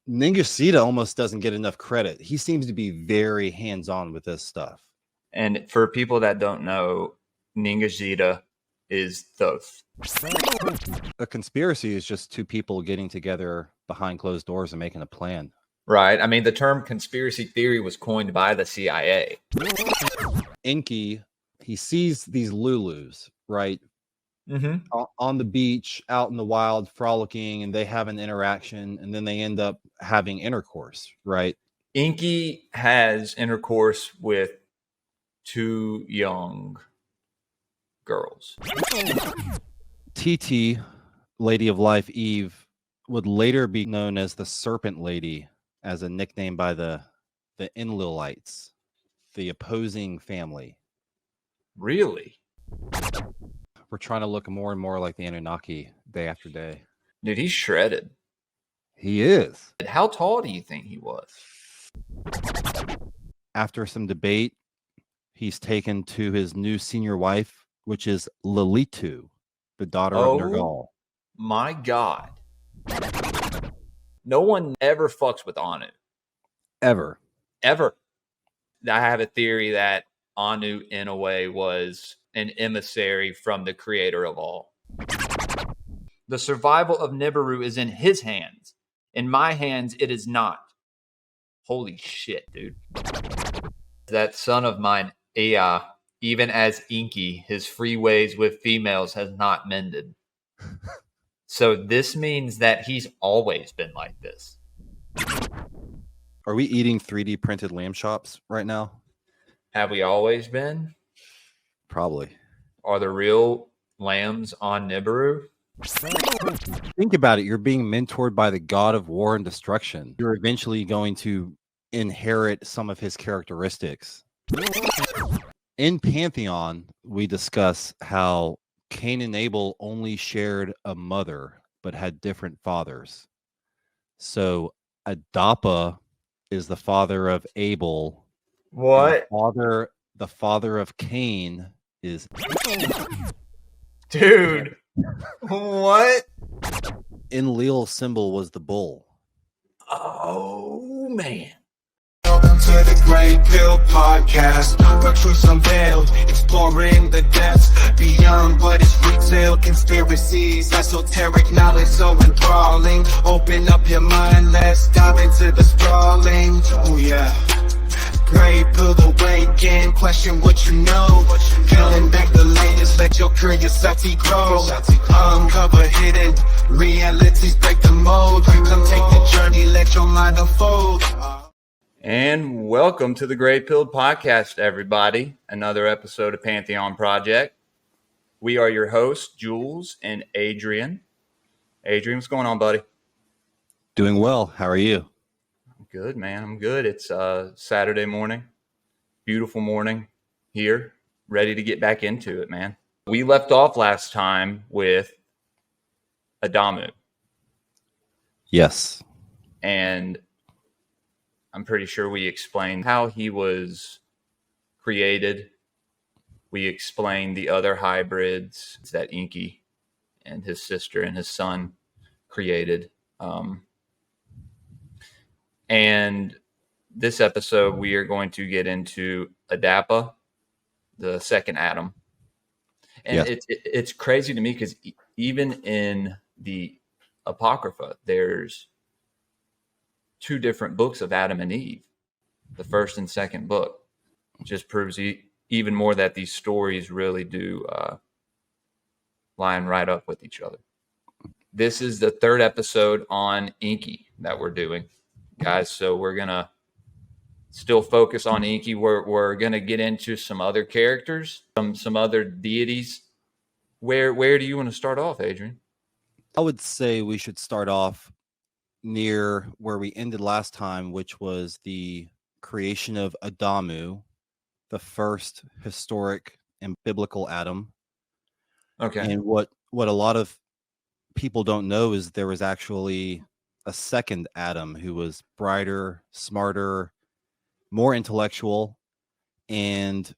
Ningishita almost doesn't get enough credit. He seems to be very hands-on with this stuff. And for people that don't know, Ningishita is Thoth. A conspiracy is just two people getting together behind closed doors and making a plan. Right. I mean, the term conspiracy theory was coined by the CIA. Enki, he sees these Lulus, right? On the beach, out in the wild, frolicking, and they have an interaction, and then they end up having intercourse, right? Enki has intercourse with two young girls. TT, Lady of Life Eve, would later be known as the Serpent Lady, as a nickname by the Enlilites, the opposing family. Really? We're trying to look more and more like the Anunnaki day after day. Dude, he's shredded. He is. How tall do you think he was? After some debate, he's taken to his new senior wife, which is Lilitu, the daughter of Nergal. My God. No one ever fucks with Anu. Ever. I have a theory that Anu, in a way, was an emissary from the creator of all. The survival of Nibiru is in his hands. In my hands, it is not. Holy shit, dude. That son of mine, Ea, even as Enki, his free ways with females has not mended. So this means that he's always been like this. Are we eating 3D printed lamb chops right now? Have we always been? Probably. Are the real lambs on Nibiru? Think about it. You're being mentored by the god of war and destruction. You're eventually going to inherit some of his characteristics. In Pantheon, we discuss how Cain and Abel only shared a mother, but had different fathers. So Adapa is the father of Abel. What? The father of Cain is... Dude. What? Enlil's symbol was the bull. Oh, man. Welcome to the Greypilledpodcast, where truth's unveiled, exploring the depths beyond what is retail. Conspiracies, esoteric knowledge so enthralling. Open up your mind, let's dive into the sprawling. Oh yeah. Greypill awaken, question what you know. Peeling back the latest, let your curiosity grow. Uncover hidden realities, break the mold. Come take the journey, let your mind unfold. And welcome to the Greypilledpodcast, everybody. Another episode of Pantheon Project. We are your hosts, Jules and Adrian. Adrian, what's going on, buddy? Doing well. How are you? I'm good, man. I'm good. It's Saturday morning. Beautiful morning here. Ready to get back into it, man. We left off last time with Adamu. Yes. And I'm pretty sure we explained how he was created. We explained the other hybrids that Enki and his sister and his son created. And this episode, we are going to get into Adapa, the second Adam. And yes. It's crazy to me because even in the Apocrypha, there's two different books of Adam and Eve, the first and second book. Just proves even more that these stories really do line right up with each other. This is the third episode on Enki that we're doing, guys. So we're going to still focus on Enki. We're going to get into some other characters, some other deities. Where do you want to start off, Adrian? I would say we should start off near where we ended last time, which was the creation of Adamu, the first historic and biblical Adam. Okay. And what a lot of people don't know is there was actually a second Adam who was brighter, smarter, more intellectual, and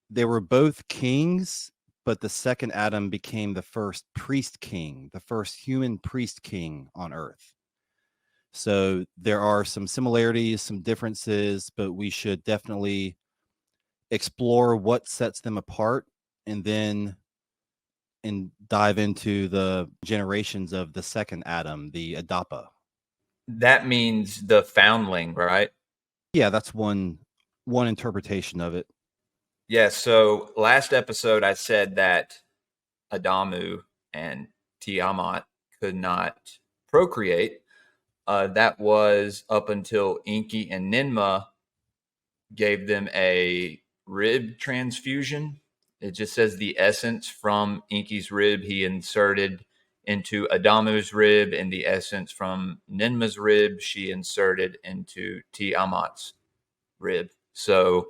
they were both kings, but the second Adam became the first priest king, the first human priest king on earth. So there are some similarities, some differences, but we should definitely explore what sets them apart and then dive into the generations of the second Adam, the Adapa. That means the foundling, right? Yeah, that's one interpretation of it. Yeah. So last episode, I said that Adamu and Tiamat could not procreate. That was up until Enki and Ninmah gave them a rib transfusion. It just says the essence from Enki's rib he inserted into Adamu's rib, and the essence from Ninmah's rib she inserted into Tiamat's rib. So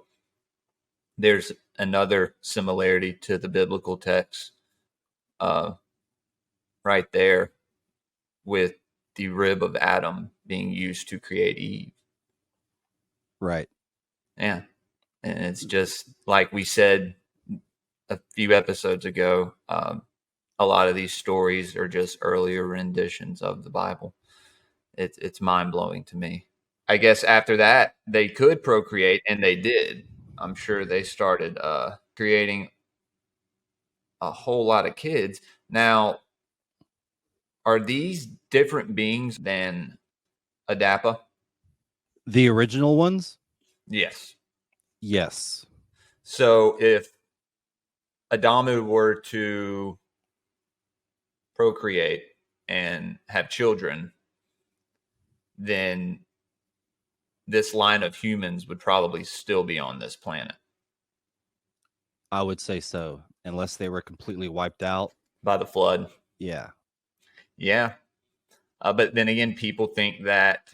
there's another similarity to the biblical text right there, with the rib of Adam being used to create Eve. Right. Yeah. And it's just like we said a few episodes ago, a lot of these stories are just earlier renditions of the Bible. It's mind-blowing to me. I guess after that, they could procreate, and they did. I'm sure they started creating a whole lot of kids. Now, are these different beings than Adapa? The original ones? Yes. Yes. So if Adamu were to procreate and have children, then this line of humans would probably still be on this planet I would say so, unless they were completely wiped out. by the flood. Yeah. Yeah. But then again, people think that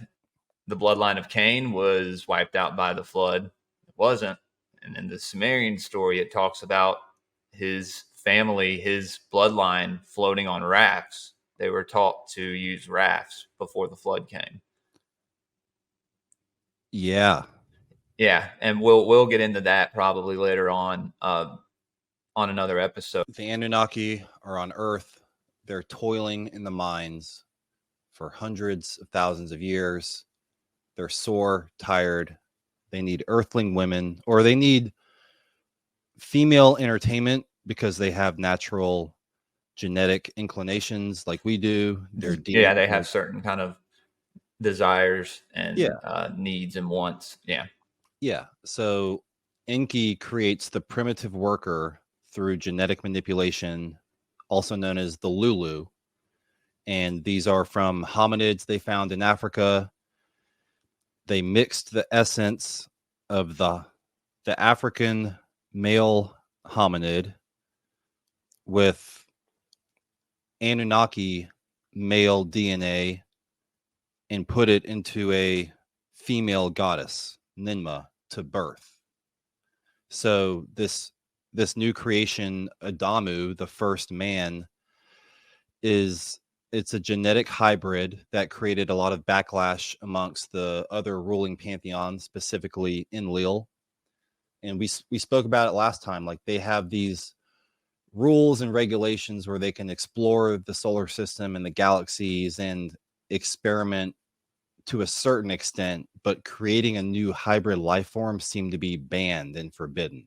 the bloodline of Cain was wiped out by the flood. It wasn't. And in the Sumerian story, it talks about his family, his bloodline floating on rafts. They were taught to use rafts before the flood came. Yeah. Yeah, and we'll get into that probably later on another episode. The Anunnaki are on Earth. They're toiling in the mines for hundreds of thousands of years. They're sore, tired. They need earthling women, or they need female entertainment because they have natural genetic inclinations like we do. Yeah, they have certain kind of desires and needs and wants. Yeah. Yeah. So Enki creates the primitive worker through genetic manipulation, also known as the Lulu. And these are from hominids they found in Africa. They mixed the essence of the African male hominid with Anunnaki male DNA and put it into a female goddess, Ninmah, to birth. So this new creation, Adamu, the first man, it's a genetic hybrid that created a lot of backlash amongst the other ruling pantheon, specifically Enlil. And we spoke about it last time. Like, they have these rules and regulations where they can explore the solar system and the galaxies and experiment to a certain extent, but creating a new hybrid life form seemed to be banned and forbidden.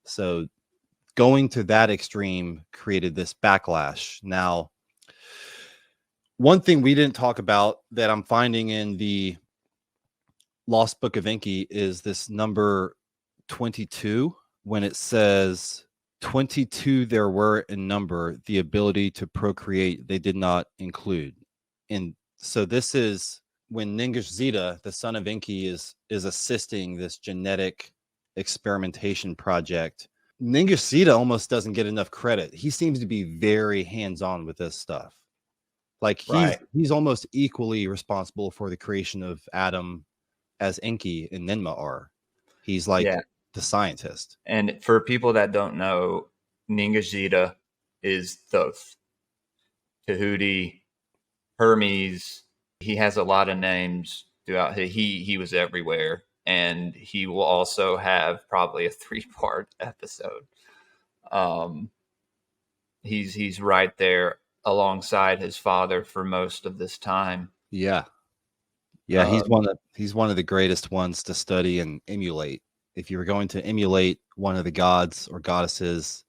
So going to that extreme created this backlash. Now, one thing we didn't talk about that I'm finding in the Lost Book of Enki is this number 22, when it says 22 there were in number, the ability to procreate they did not include. And so this is when Ningishzida, the son of Enki, is assisting this genetic experimentation project. Ningishzida almost doesn't get enough credit. He seems to be very hands-on with this stuff. Like, he's almost equally responsible for the creation of Adam as Enki and Ninmah are. He's like the scientist. And for people that don't know, Ningishzida is Thoth, Tahuti, Hermes. He has a lot of names throughout. He was everywhere, and he will also have probably a 3-part episode. He's right there alongside his father for most of this time. Yeah. Yeah, he's one of the greatest ones to study and emulate. If you were going to emulate one of the gods or goddesses,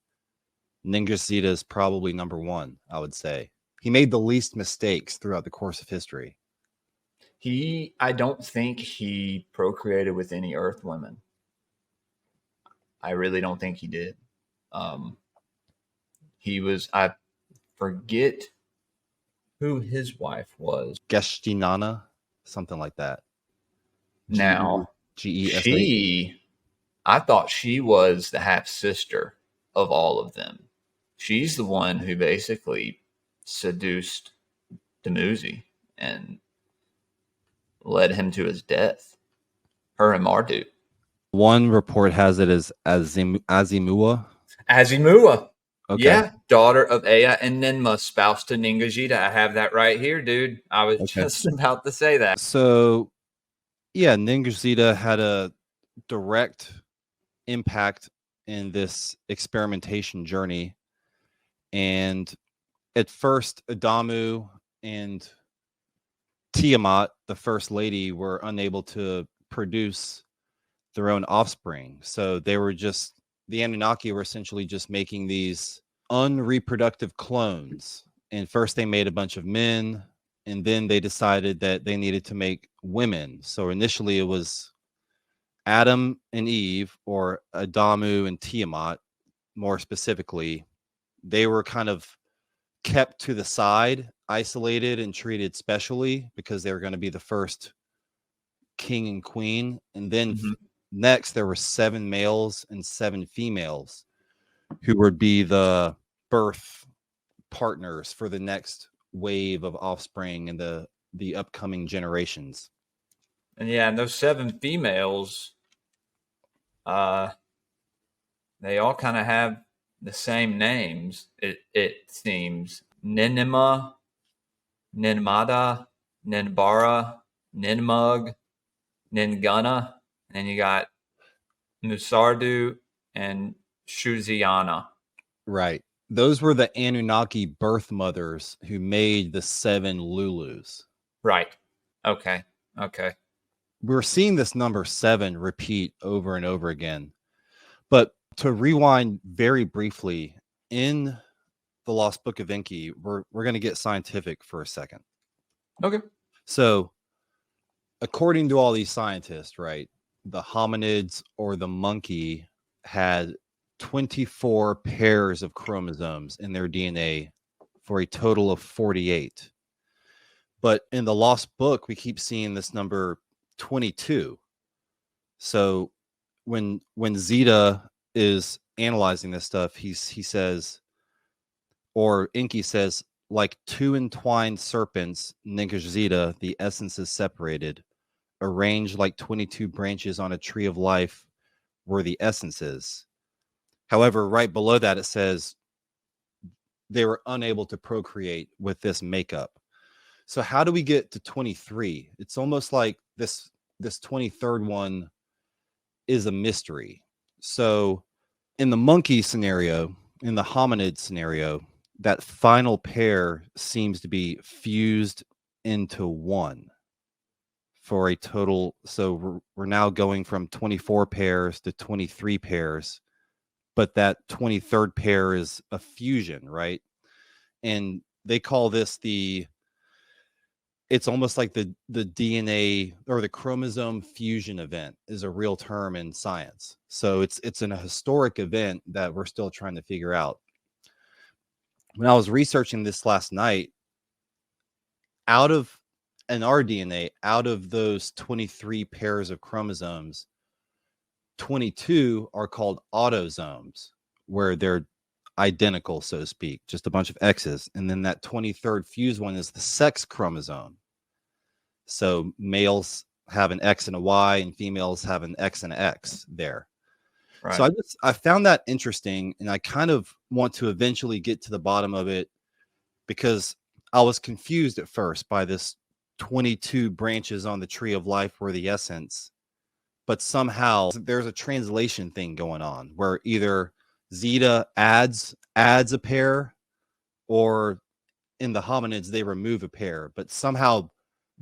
Ningishzida is probably number one, I would say. He made the least mistakes throughout the course of history. I don't think he procreated with any earth women. I really don't think he did. I forget who his wife was. Geshtinana, something like that. Now, Gesa. I thought she was the half sister of all of them. She's the one who basically seduced Dumuzi and led him to his death. Her and Marduk. One report has it as Azimua. Azimua. Okay. Yeah, daughter of Ea and Ninmah, spouse to Ningishzida. I have that right here, dude. I was just about to say that. So, yeah, Ningishzida had a direct impact in this experimentation journey. And at first, Adamu and Tiamat, the first lady, were unable to produce their own offspring. So they were just, the Anunnaki were essentially just making these unreproductive clones. And first they made a bunch of men, and then they decided that they needed to make women. So initially it was Adam and Eve, or Adamu and Tiamat, more specifically. They were kind of kept to the side, isolated and treated specially because they were going to be the first king and queen. And then next there were 7 males and 7 females who would be the birth partners for the next wave of offspring in the upcoming generations. And yeah, and those 7 females, they all kind of have the same names. It seems Ninimah, Ninmada, Ninbara, Ninmug, Ninguna, and you got Nusardu and Shuziana. Right. Those were the Anunnaki birth mothers who made the 7 Lulus. Right. Okay. We're seeing this number 7 repeat over and over again. But to rewind very briefly, in the Lost Book of Enki, we're going to get scientific for a second. Okay. So, according to all these scientists, right, the hominids or the monkey had 24 pairs of chromosomes in their DNA for a total of 48. But in the Lost Book, we keep seeing this number 22. So when Zeta is analyzing this stuff, he says, or Enki says, like 2 entwined serpents, Ningishzida, the essence is separated, arranged like 22 branches on a tree of life were the essences. However, right below that, it says they were unable to procreate with this makeup. So how do we get to 23? It's almost like this 23rd one is a mystery. So in the monkey scenario, in the hominid scenario, that final pair seems to be fused into one for a total. So we're now going from 24 pairs to 23 pairs, but that 23rd pair is a fusion, right? And they call this it's almost like the DNA or the chromosome fusion event is a real term in science. So it's a historic event that we're still trying to figure out. When I was researching this last night, in our DNA, out of those 23 pairs of chromosomes, 22 are called autosomes, where they're identical, so to speak, just a bunch of X's. And then that 23rd fused one is the sex chromosome. So males have an X and a Y, and females have an X and an X there. Right. So I found that interesting, and I kind of want to eventually get to the bottom of it, because I was confused at first by this 22 branches on the tree of life were the essence, but somehow there's a translation thing going on where either Zeta adds a pair, or in the hominids they remove a pair, but somehow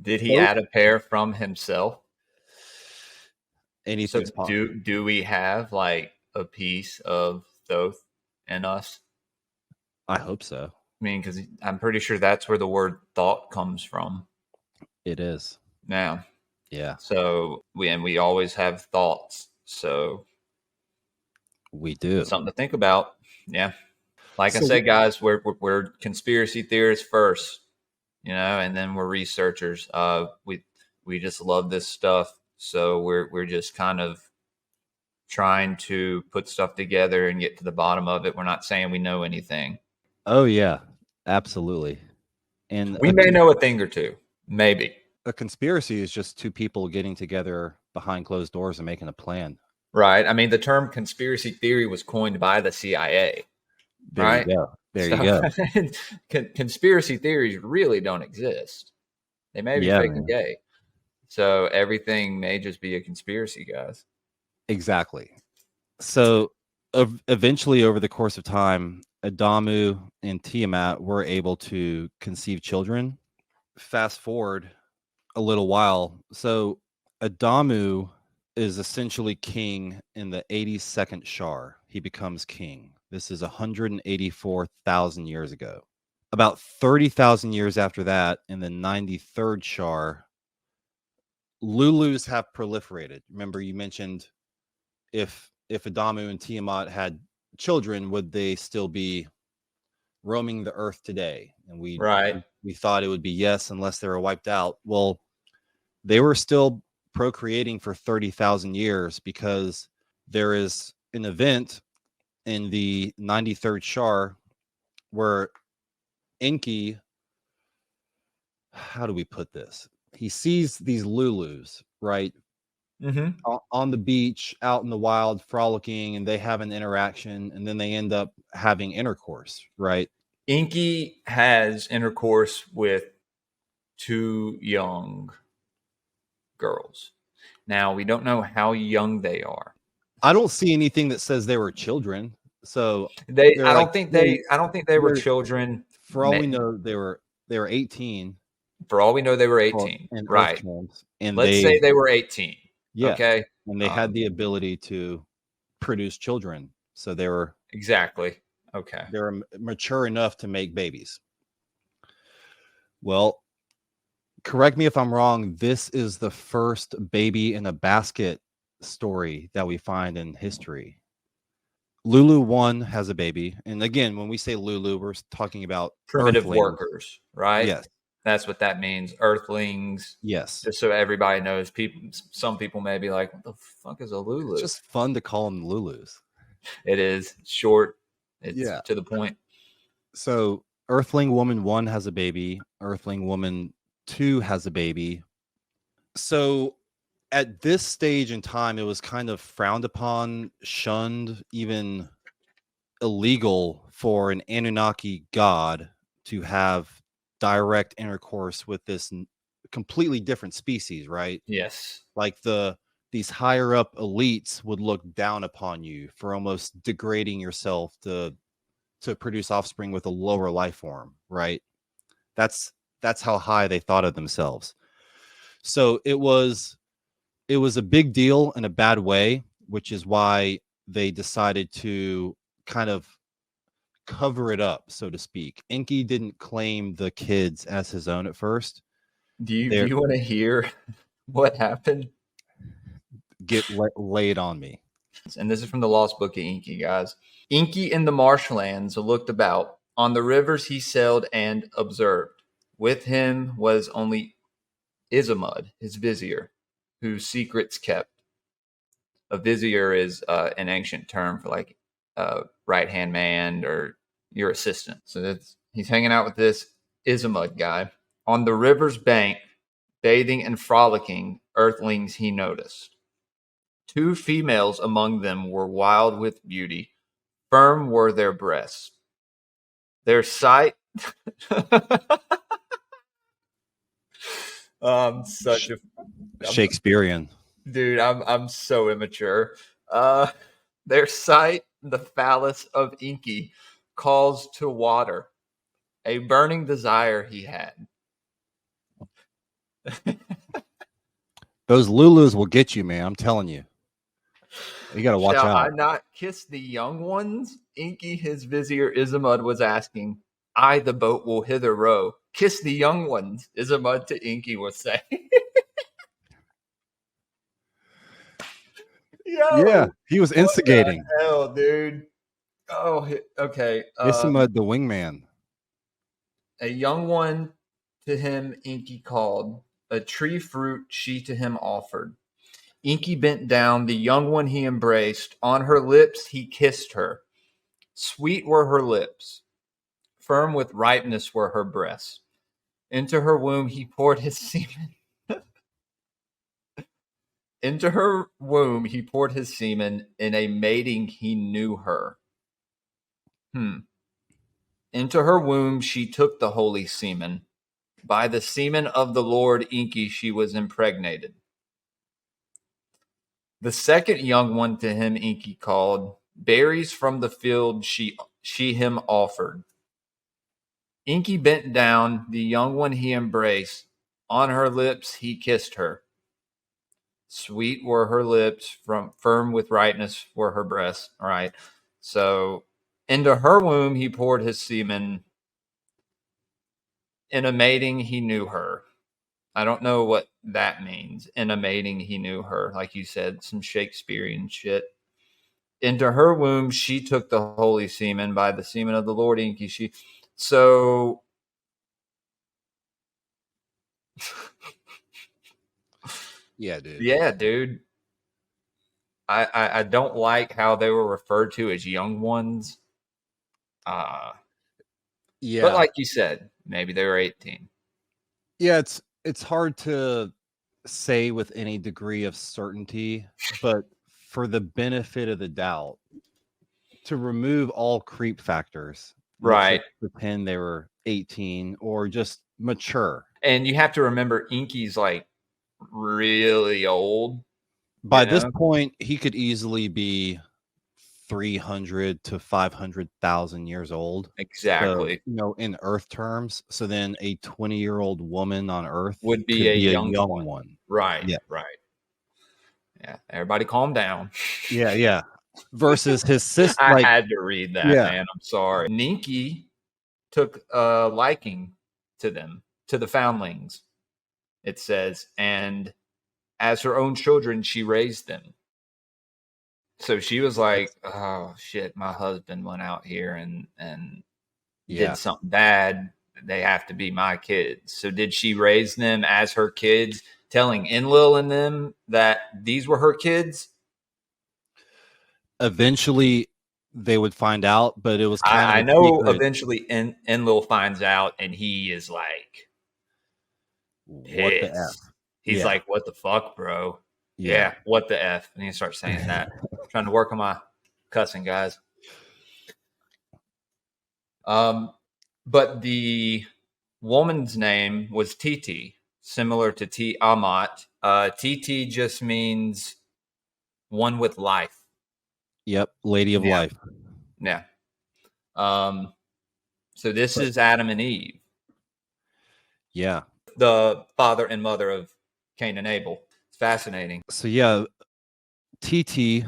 Did he add a pair from himself? Anything's So possible. do we have like a piece of Thoth in us? I hope so. I mean, because I'm pretty sure that's where the word thought comes from. It is. Now, Yeah, so we always have thoughts. So we do. something to think about. Yeah. Like I So said, guys, we're conspiracy theorists first, and then we're researchers. We just love this stuff, so we're just kind of trying to put stuff together and get to the bottom of it. We're not saying we know anything. Oh yeah, absolutely. And We may know a thing or two, maybe. a conspiracy is just two people getting together behind closed doors and making a plan. Right. I mean, the term conspiracy theory was coined by the CIA. There Right. you go. There you go. Conspiracy theories really don't exist. They may be fake and gay. So everything may just be a conspiracy, guys. Exactly. So eventually, over the course of time, Adamu and Tiamat were able to conceive children. Fast forward a little while. So Adamu is essentially king in the 82nd Shar. He becomes king. This is 184,000 years ago. About 30,000 years after that, in the 93rd Shar, Lulus have proliferated. Remember, you mentioned if Adamu and Tiamat had children, would they still be roaming the earth today? And we thought it would be yes, unless they were wiped out. Well, they were still procreating for 30,000 years, because there is an event in the 93rd Shar where Enki, how do we put this? He sees these Lulus, right? On the beach, out in the wild, frolicking, and they have an interaction, and then they end up having intercourse, right? Enki has intercourse with two young girls. Now, we don't know how young they are. I don't see anything that says they were children. So I don't think they were children. For all we know, they were 18. For all we know, they were 18. Right. And let's say they were 18. Yeah. Okay. And they had the ability to produce children. So they were exactly. Okay. They were mature enough to make babies. Well, correct me if I'm wrong. This is the first baby in a basket story that we find in history. Lulu 1 has a baby. And again, when we say Lulu, we're talking about primitive earthlings. Workers, right? Yes. That's what that means. Earthlings. Yes. Just so everybody knows, some people may be like, what the fuck is a Lulu? It's just fun to call them Lulus. It is short. It's to the point. So Earthling Woman 1 has a baby. Earthling Woman 2 has a baby. So at this stage in time, it was kind of frowned upon, shunned, even illegal for an Anunnaki god to have direct intercourse with this completely different species, right? Yes. Like these higher up elites would look down upon you for almost degrading yourself to produce offspring with a lower life form, right? That's how high they thought of themselves. So it was a big deal in a bad way, which is why they decided to kind of cover it up, so to speak. Enki didn't claim the kids as his own at first. Do you want to hear what happened? Lay it on me. And this is from the Lost Book of Enki, guys. Enki in the marshlands looked about. On the rivers he sailed and observed. With him was only Izamud, his vizier, whose secrets kept. A vizier is an ancient term for like right-hand man or your assistant. So he's hanging out with this Izamud guy. On the river's bank, bathing and frolicking, earthlings he noticed. 2 females among them were wild with beauty. Firm were their breasts. Their sight... such a... Shakespearean. Dude, I'm so immature. Their sight, the phallus of Enki, calls to water. A burning desire he had. Those Lulus will get you, man. I'm telling you. You got to watch Shall out. I not kiss the young ones? Enki, his vizier Izamud, was asking. I, the boat, will hither row. Kiss the young ones, Izamud to Enki was saying. Yo, Yeah, he was instigating. what the hell, dude? Oh, okay. Isamud, the wingman. A young one to him Enki called. A tree fruit she to him offered. Enki bent down, the young one he embraced. On her lips he kissed her. Sweet were her lips. Firm with ripeness were her breasts. Into her womb he poured his semen. Into her womb he poured his semen. In a mating he knew her. Into her womb she took the holy semen. By the semen of the Lord Enki she was impregnated. The second young one to him Enki called. Berries from the field she him offered. Enki bent down, the young one he embraced. On her lips he kissed her. Sweet were her lips, firm with rightness were her breasts. All right. So into her womb he poured his semen. In a mating he knew her. I don't know what that means. In a mating he knew her. Like you said, some Shakespearean shit. Into her womb she took the holy semen. By the semen of the Lord Enki she. So Yeah, dude. yeah, dude. I don't like how they were referred to as young ones. Yeah. But like you said, maybe they were 18. Yeah, it's hard to say with any degree of certainty, but for the benefit of the doubt, to remove all creep factors, Right. Pretend they were 18 or just mature. And you have to remember Enki's like really old. By this point, he could easily be 300 to 500,000 years old. Exactly. So, in Earth terms. So then a 20-year-old woman on Earth would be could a be young, a one. one. Right. Yeah. Right. Yeah. Everybody calm down. Yeah. Versus his sister. I had to read that, Yeah. man. I'm sorry. Enki took a liking to them, to the foundlings, it says, and as her own children, she raised them. So she was like, oh, shit, my husband went out here and did something bad. They have to be my kids. So did she raise them as her kids, telling Enlil and them that these were her kids? Eventually, they would find out, but it was kind of I know eventually Enlil finds out, and he is like, what the F? He's like, what the fuck, bro? Yeah, what the F? And he starts saying that. Trying to work on my cussing, guys. But the woman's name was Titi, similar to Tiamat. Titi just means one with life. Yep, Lady of Life. Yeah. So this is Adam and Eve. Yeah. The father and mother of Cain and Abel. It's fascinating. So yeah, TT,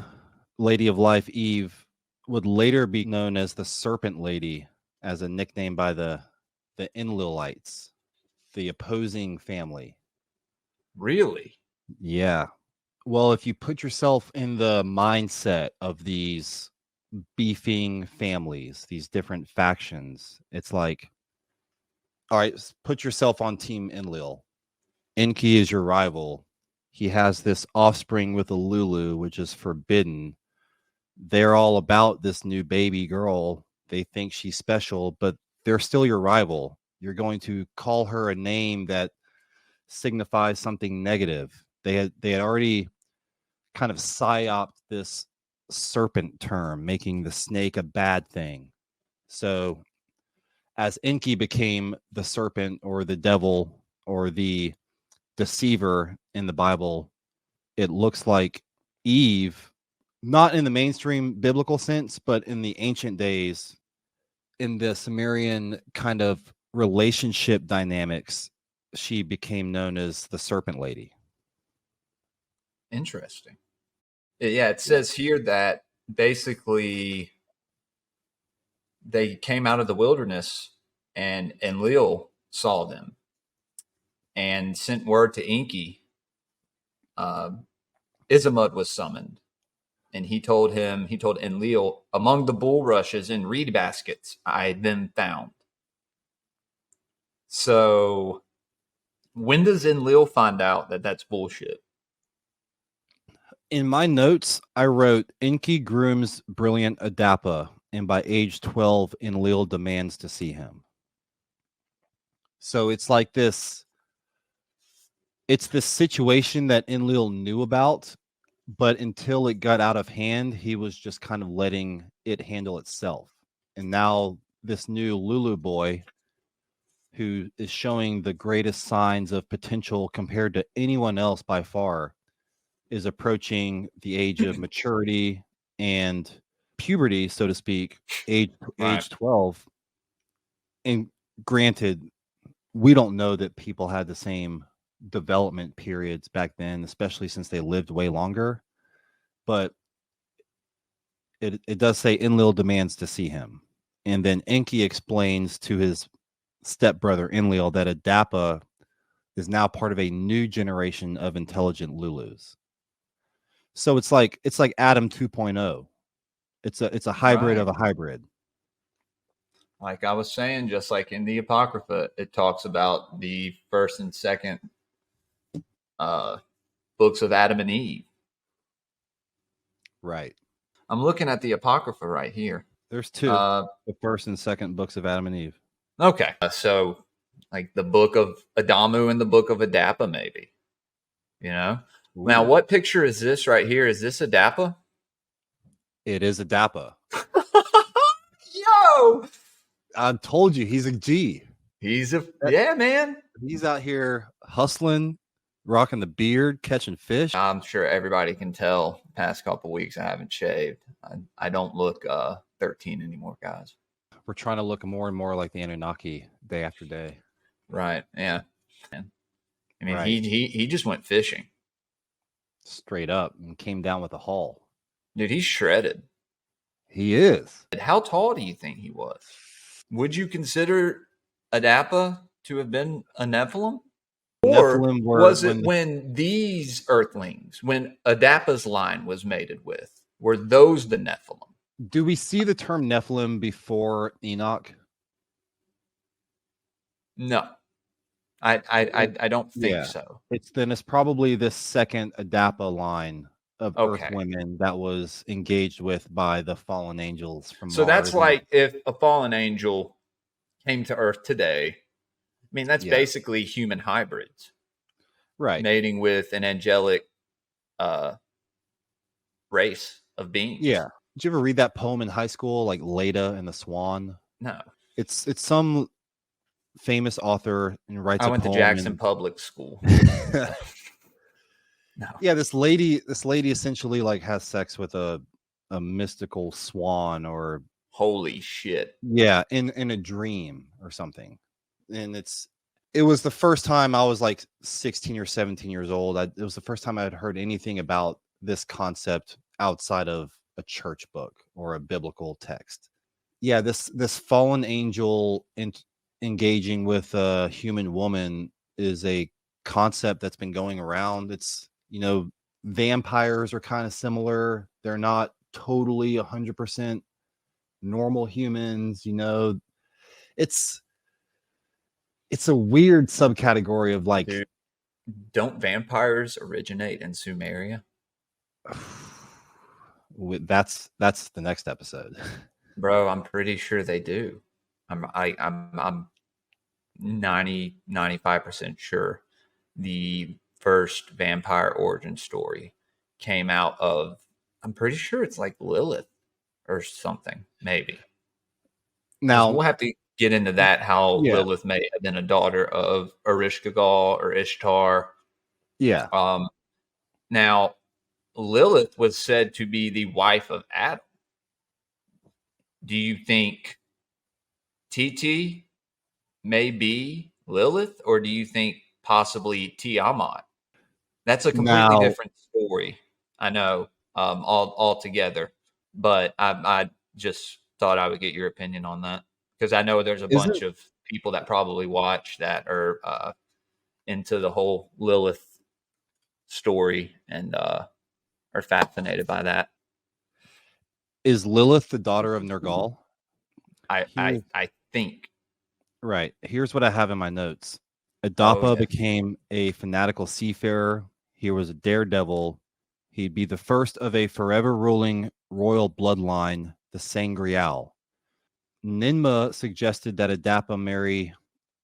Lady of Life, Eve, would later be known as the Serpent Lady, as a nickname by the Enlilites, the opposing family. Really? Yeah. Well, if you put yourself in the mindset of these beefing families, these different factions, it's like, all right, put yourself on Team Enlil. Enki is your rival. He has this offspring with a Lulu, which is forbidden. They're all about this new baby girl. They think she's special, but they're still your rival. You're going to call her a name that signifies something negative. They had already kind of psyoped this serpent term, making the snake a bad thing. So as Enki became the serpent or the devil or the deceiver in the Bible, it looks like Eve, not in the mainstream biblical sense, but in the ancient days, in the Sumerian kind of relationship dynamics, she became known as the Serpent Lady. Interesting. Yeah, it says here that basically they came out of the wilderness and Enlil saw them and sent word to Enki. Izamud was summoned, and he told Enlil, among the bulrushes and reed baskets I then found. So when does Enlil find out that that's bullshit? In my notes, I wrote Enki grooms brilliant Adapa, and by age 12, Enlil demands to see him. So it's like this. It's this situation that Enlil knew about, but until it got out of hand, he was just kind of letting it handle itself. And now this new Lulu boy, who is showing the greatest signs of potential compared to anyone else by far, is approaching the age of maturity and puberty, so to speak, age 12. And granted, we don't know that people had the same development periods back then, especially since they lived way longer. But it does say Enlil demands to see him. And then Enki explains to his stepbrother Enlil that Adapa is now part of a new generation of intelligent Lulus. So it's like Adam 2.0. It's a hybrid of a hybrid. Like I was saying, just like in the Apocrypha, it talks about the first and second books of Adam and Eve. Right. I'm looking at the Apocrypha right here. There's two, the first and second books of Adam and Eve. Okay. So like the book of Adamu and the book of Adapa, maybe. You know? Ooh. Now, what picture is this right here? Is this Adapa? It is Adapa. Yo! I told you, he's a G. Yeah, man. He's out here hustling, rocking the beard, catching fish. I'm sure everybody can tell past couple weeks I haven't shaved. I don't look 13 anymore, guys. We're trying to look more and more like the Anunnaki day after day. Right. Yeah. I mean, right. he just went fishing. Straight up and came down with a haul. Dude, he's shredded. He is. How tall do you think he was? Would you consider Adapa to have been a Nephilim? Or was it when these earthlings, when Adapa's line was mated with, were those the Nephilim? Do we see the term Nephilim before Enoch? No. I don't think so. It's probably this second Adapa line of Earth women that was engaged with by the fallen angels from Mars. That's like if a fallen angel came to Earth today. I mean, that's basically human hybrids. Right. Mating with an angelic race of beings. Yeah. Did you ever read that poem in high school, like Leda and the Swan? No. It's some famous author and writes. I went to Jackson Public School. No. Yeah, this lady essentially like has sex with a mystical swan or holy shit. Yeah, in a dream or something. And it was the first time I was like 16 or 17 years old. It was the first time I had heard anything about this concept outside of a church book or a biblical text. Yeah, this fallen angel engaging with a human woman is a concept that's been going around. It's, vampires are kind of similar. They're not totally 100% normal humans. It's a weird subcategory of like. Dude, don't vampires originate in Sumeria? That's the next episode. Bro, I'm pretty sure they do. I'm 95% sure the first vampire origin story came out of, I'm pretty sure it's like Lilith or something, maybe. Now we'll have to get into that, how Lilith may have been a daughter of Ereshkigal or Ishtar. Yeah. Now, Lilith was said to be the wife of Adam. Do you think TT may be Lilith, or do you think possibly Tiamat. That's a completely Now, different story. I know, all together, but I just thought I would get your opinion on that, because I know there's a bunch isn't of people that probably watch that are into the whole Lilith story and are fascinated by that. is Lilith the daughter of Nergal? I think. Right. Here's what I have in my notes. Oh, Adapa yeah. became a fanatical seafarer. He was a daredevil. He'd be the first of a forever ruling royal bloodline, the Sangreal. Ninmah suggested that Adapa marry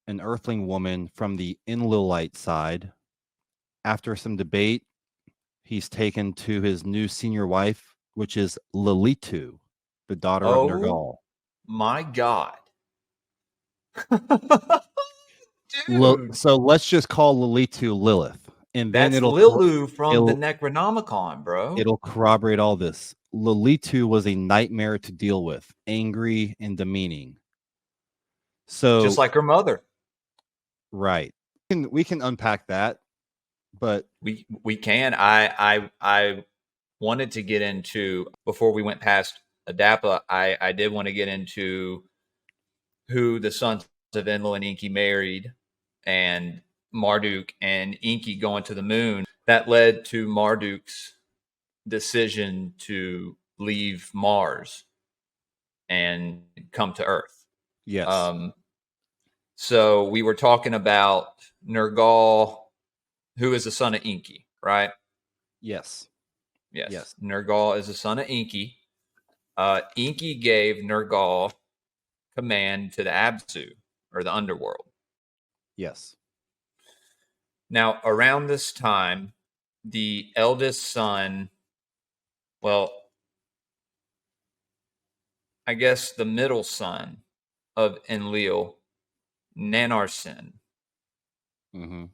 an earthling woman from the Enlilite side. After some debate, he's taken to his new senior wife, which is Lilitu, the daughter of Oh Nergal. my God. Dude, So let's just call Lilitu Lilith, and then that's it'll Lilu from the it'll Necronomicon, bro. it'll corroborate all this. Lilitu was a nightmare to deal with, angry and demeaning. So Just like her mother. right, we can unpack that, but We can. I wanted to get into, before we went past Adapa, I did want to get into who the sons of Enlil and Enki married, and Marduk and Enki going to the moon. That led to Marduk's decision to leave Mars and come to Earth. yes, So we were talking about Nergal, who is the son of Enki, right? yes. Yes. Nergal is the son of Enki. Enki gave Nergal command to the Absu, or the underworld. Yes. Now, around this time, the eldest son, well, I guess the middle son of Enlil, Nanarsin, Mm-hmm.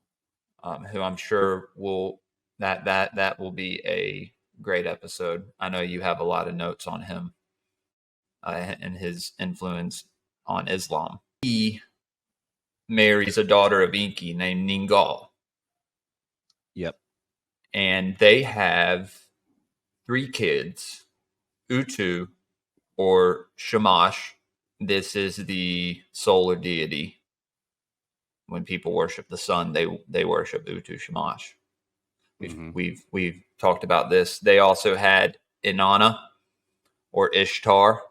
who I'm sure that will be a great episode. I know you have a lot of notes on him and his influence on Islam. He marries a daughter of Enki named Ningal. Yep. And they have 3 kids, Utu, or Shamash. This is the solar deity. When people worship the sun, they worship Utu Shamash. We've talked about this. They also had Inanna, or Ishtar.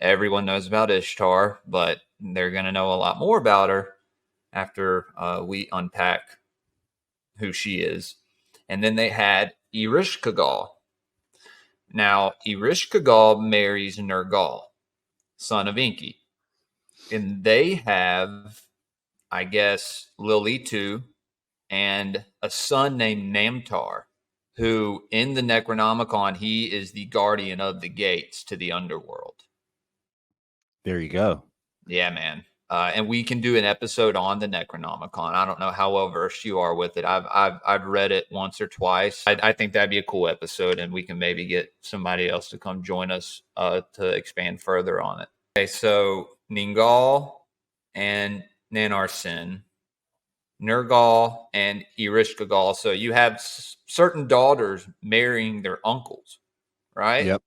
Everyone knows about Ishtar, but they're going to know a lot more about her after we unpack who she is. And then they had Erishkigal. Now, Erishkigal marries Nergal, son of Enki. And they have, I guess, Lilitu and a son named Namtar, who in the Necronomicon, he is the guardian of the gates to the underworld. There you go. Yeah, man. And we can do an episode on the Necronomicon. I don't know how well versed you are with it. I've read it once or twice. I think that'd be a cool episode, and we can maybe get somebody else to come join us to expand further on it. Okay, so Ningal and Nanarsin, Nergal and Erishkigal. So you have certain daughters marrying their uncles, right?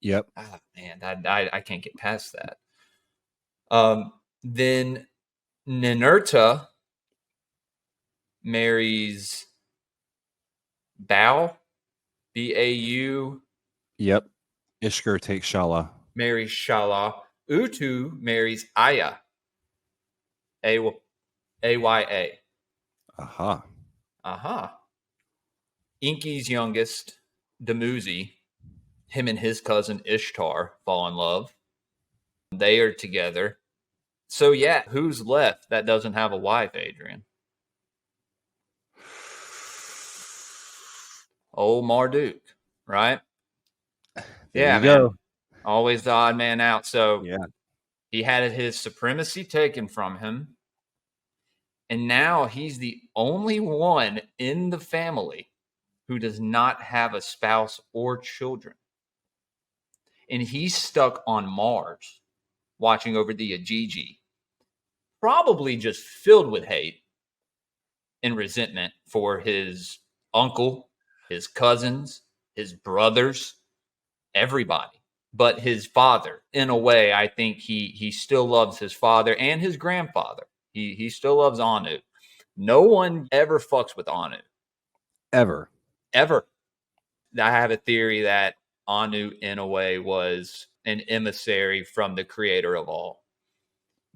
Yep. Ah, man, I can't get past that. Then Ninurta marries Bau, Bau. Yep. Ishkur takes Shala. Marries Shala. Utu marries Aya, Aya. Aha. Aha. Enki's youngest, Dumuzi, him and his cousin Ishtar fall in love. They are together. So, yeah, who's left that doesn't have a wife, Adrian? Old Marduk, right? There you man. go. Always the odd man out. So, Yeah. he had his supremacy taken from him. And now he's the only one in the family who does not have a spouse or children. And he's stuck on Mars, watching over the Igigi, probably just filled with hate in resentment for his uncle, his cousins, his brothers, everybody. But his father, in a way, I think he still loves his father and his grandfather. He still loves Anu. No one ever fucks with Anu. Ever. I have a theory that Anu, in a way, was an emissary from the creator of all.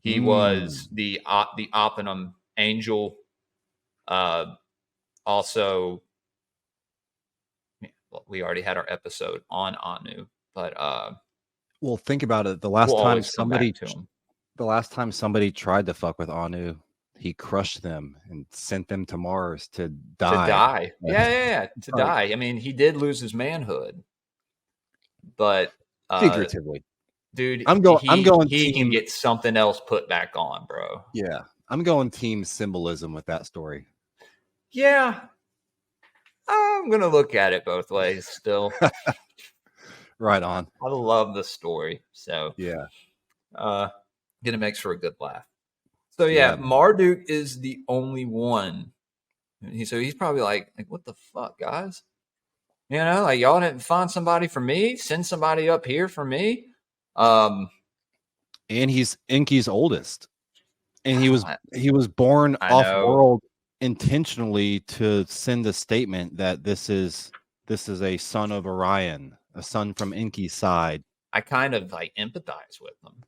He was the Optimum angel. Also, we already had our episode on Anu, but well, think about it. The last time somebody tried to fuck with Anu, he crushed them and sent them to Mars to die. Yeah, to die. I mean, he did lose his manhood, but figuratively, dude, he can get something else put back on, bro. Yeah, I'm going team symbolism with that story. Yeah, I'm gonna look at it both ways still. Right on. I love the story, so yeah, gonna make for a good laugh. So yeah, Marduk is the only one. So he's probably like, what the fuck, guys? You know, like, y'all didn't find somebody for me? Send somebody up here for me? And he's Enki's oldest. And he was born off world intentionally to send a statement that this is a son of Orion, a son from Enki's side. I kind of like empathize with them.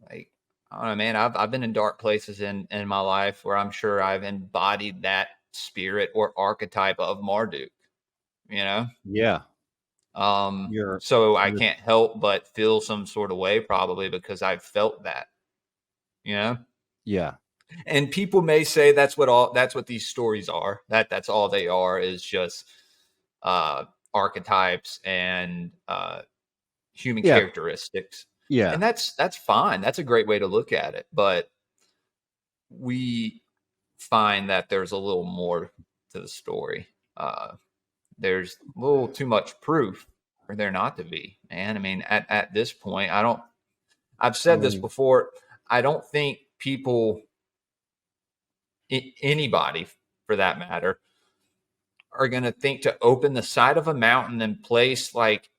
Like, I don't know, man. I've been in dark places in my life where I'm sure I've embodied that spirit or archetype of Marduk. You know? Yeah. So I can't help but feel some sort of way, probably because I've felt that. You know? Yeah. And people may say that's what these stories are. That's all they are, is just archetypes and human characteristics. Yeah. And that's fine. That's a great way to look at it. But we find that there's a little more to the story. There's a little too much proof for there not to be, man. I mean, at this point, I've said this before. I don't think people, anybody for that matter, are going to think to open the side of a mountain and place like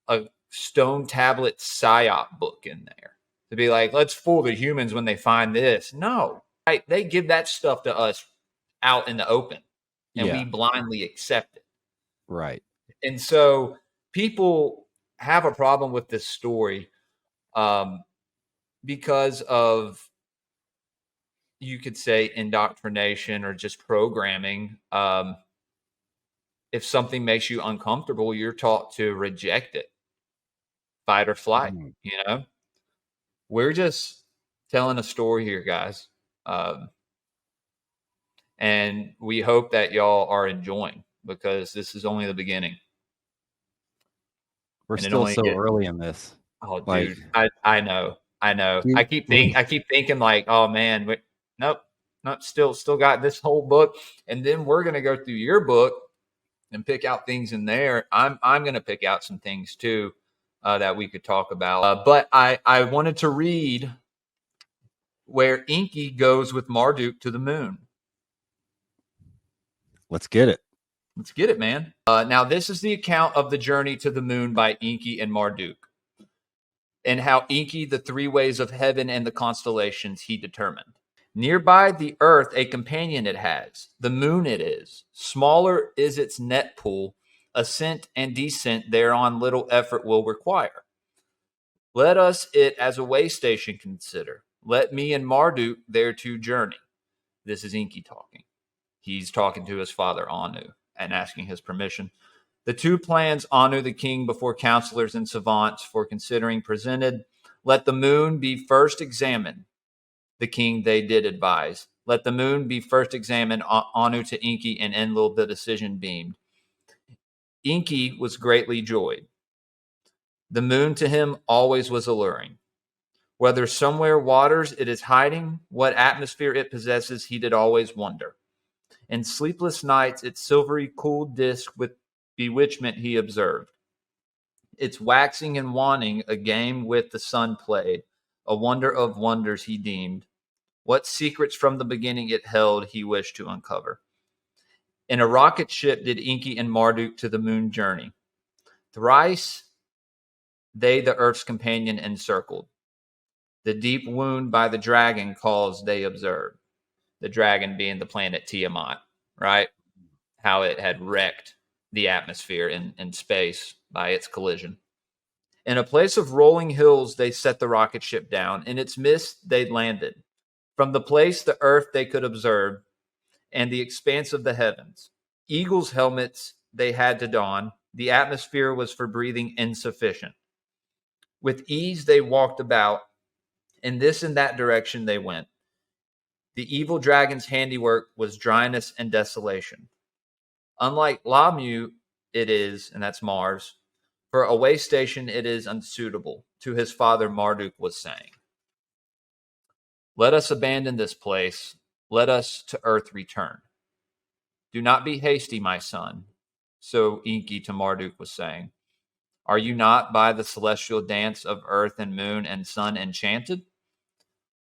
a stone tablet psyop book in there to be like, let's fool the humans when they find this. No, right? They give that stuff to us out in the open, and we blindly accept it. Right. And so people have a problem with this story because of, you could say, indoctrination or just programming. If something makes you uncomfortable, you're taught to reject it, fight or flight. You know, we're just telling a story here, guys. And we hope that y'all are enjoying, because this is only the beginning. We're still so early in this. Oh, dude, I know. I keep thinking like, oh man, nope, still got this whole book, and then we're gonna go through your book and pick out things in there. I'm gonna pick out some things too that we could talk about. But I wanted to read where Enki goes with Marduk to the moon. Let's get it. Let's get it, man. Now, this is the account of the journey to the moon by Enki and Marduk, and how Enki, the three ways of heaven and the constellations, he determined. Nearby the earth, a companion it has. The moon it is. Smaller is its net pool. Ascent and descent thereon little effort will require. Let us it as a way station consider. Let me and Marduk thereto journey. This is Enki talking. He's talking to his father Anu and asking his permission. The two plans Anu the king before counselors and savants for considering presented. Let the moon be first examined. The king they did advise. Let the moon be first examined. Anu to Enki, and Enlil the decision beamed. Enki was greatly joyed. The moon to him always was alluring. Whether somewhere waters it is hiding, what atmosphere it possesses, he did always wonder. In sleepless nights, its silvery cool disk with bewitchment he observed. Its waxing and waning a game with the sun played, a wonder of wonders he deemed. What secrets from the beginning it held he wished to uncover. In a rocket ship did Enki and Marduk to the moon journey. Thrice they the earth's companion encircled. The deep wound by the dragon caused they observed. The dragon being the planet Tiamat, right? How it had wrecked the atmosphere in space by its collision. In a place of rolling hills, they set the rocket ship down. In its midst, they landed. From the place, the earth they could observe, and the expanse of the heavens. Eagles' helmets they had to don. The atmosphere was for breathing insufficient. With ease, they walked about. In this and that direction they went. The evil dragon's handiwork was dryness and desolation. Unlike Lamu, it is, and that's Mars, for a way station it is unsuitable, to his father Marduk was saying. Let us abandon this place. Let us to earth return. Do not be hasty, my son, so Enki to Marduk was saying. Are you not by the celestial dance of earth and moon and sun enchanted?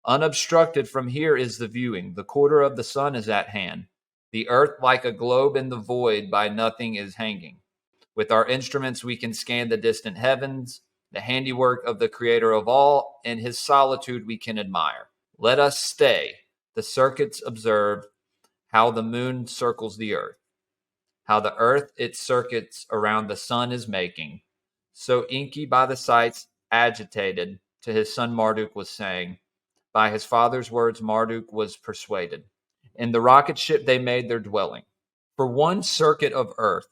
Unobstructed from here is the viewing. The quarter of the sun is at hand. The earth, like a globe in the void, by nothing is hanging. With our instruments, we can scan the distant heavens, the handiwork of the creator of all, and his solitude we can admire. Let us stay. The circuits observe how the moon circles the earth, how the earth its circuits around the sun is making. So Enki, by the sights agitated, to his son Marduk was saying, by his father's words, Marduk was persuaded. In the rocket ship they made their dwelling. For one circuit of earth,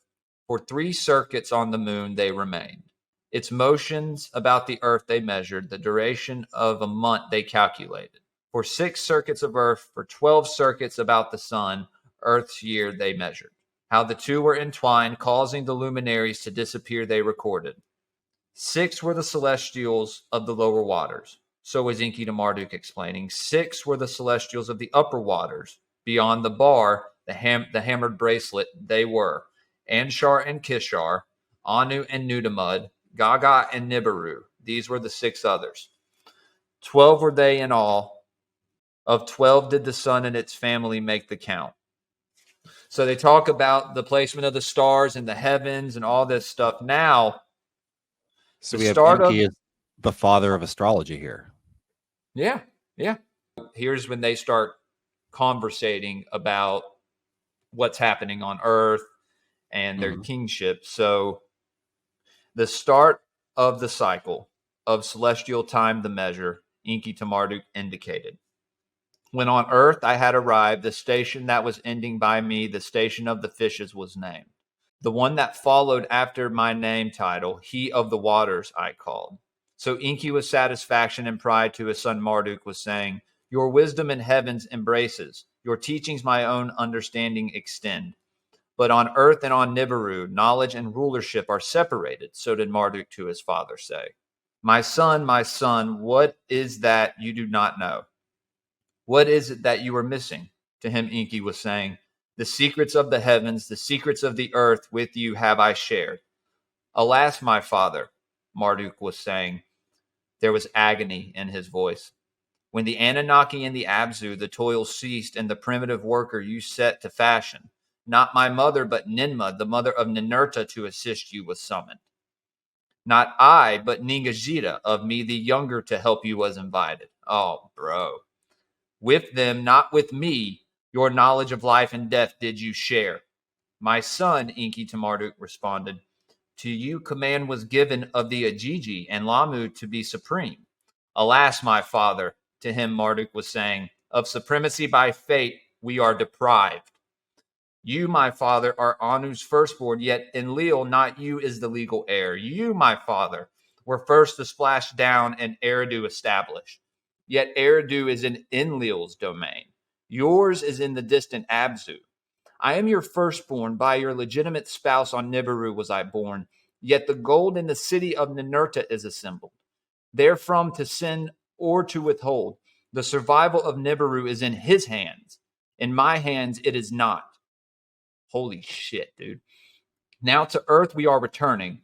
for 3 circuits on the moon they remained. Its motions about the earth they measured, the duration of a month they calculated. For 6 circuits of earth, for 12 circuits about the sun, earth's year they measured. How the 2 were entwined, causing the luminaries to disappear they recorded. 6 were the celestials of the lower waters. So was Enki to Marduk explaining. 6 were the celestials of the upper waters. Beyond the bar, the hammered bracelet, they were Anshar and Kishar, Anu and Nuddimud, Gaga and Nibiru. These were the 6 others. 12 were they in all. Of 12 did the sun and its family make the count. So they talk about the placement of the stars in the heavens and all this stuff. Now, so we have Enki as the father of astrology here. Yeah. Here's when they start conversating about what's happening on Earth and their kingship. So the start of the cycle of celestial time, the measure, Enki to Marduk indicated. When on Earth I had arrived, the station that was ending by me, the station of the fishes was named. The one that followed after my name title, he of the waters I called. So Enki with satisfaction and pride to his son Marduk was saying, your wisdom in heavens embraces, your teachings my own understanding extend. But on earth and on Nibiru, knowledge and rulership are separated. So did Marduk to his father say. My son, what is that you do not know? What is it that you are missing? To him Enki was saying, the secrets of the heavens, the secrets of the earth with you have I shared. Alas, my father, Marduk was saying. There was agony in his voice. When the Anunnaki and the Abzu, the toil ceased, and the primitive worker you set to fashion, not my mother, but Ninmud, the mother of Ninurta, to assist you was summoned. Not I, but Ningajita, of me the younger, to help you was invited. Oh, bro. With them, not with me, your knowledge of life and death did you share. My son, Enki to Marduk responded, to you command was given of the Igigi and Lamu to be supreme. Alas, my father, to him Marduk was saying, of supremacy by fate we are deprived. You, my father, are Anu's firstborn, yet Enlil, not you, is the legal heir. You, my father, were first to splash down and Eridu established. Yet Eridu is in Enlil's domain. Yours is in the distant Abzu. I am your firstborn, by your legitimate spouse on Nibiru was I born, yet the gold in the city of Ninurta is assembled. Therefrom to send or to withhold, the survival of Nibiru is in his hands. In my hands it is not. Holy shit, dude. Now to earth we are returning.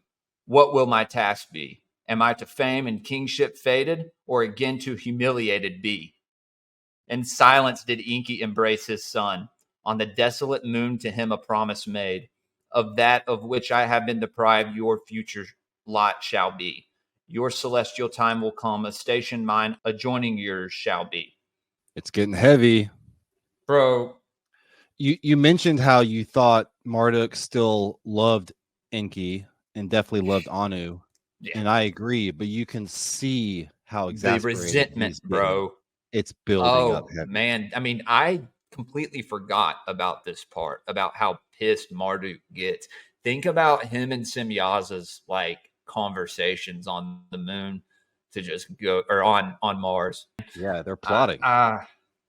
What will my task be? Am I to fame and kingship fated, or again to humiliated be? In silence did Enki embrace his son. On the desolate moon to him a promise made. Of that of which I have been deprived, your future lot shall be. Your celestial time will come, a station mine adjoining yours shall be. It's getting heavy. Bro. You mentioned how you thought Marduk still loved Enki and definitely loved Anu. Yeah. And I agree, but you can see how The exasperated resentment, he's getting. bro. It's building up. Oh, man. I mean, I completely forgot about this part, about how pissed Marduk gets. Think about him and Samyaza's like conversations on the moon to just go, or on Mars. Yeah, they're plotting.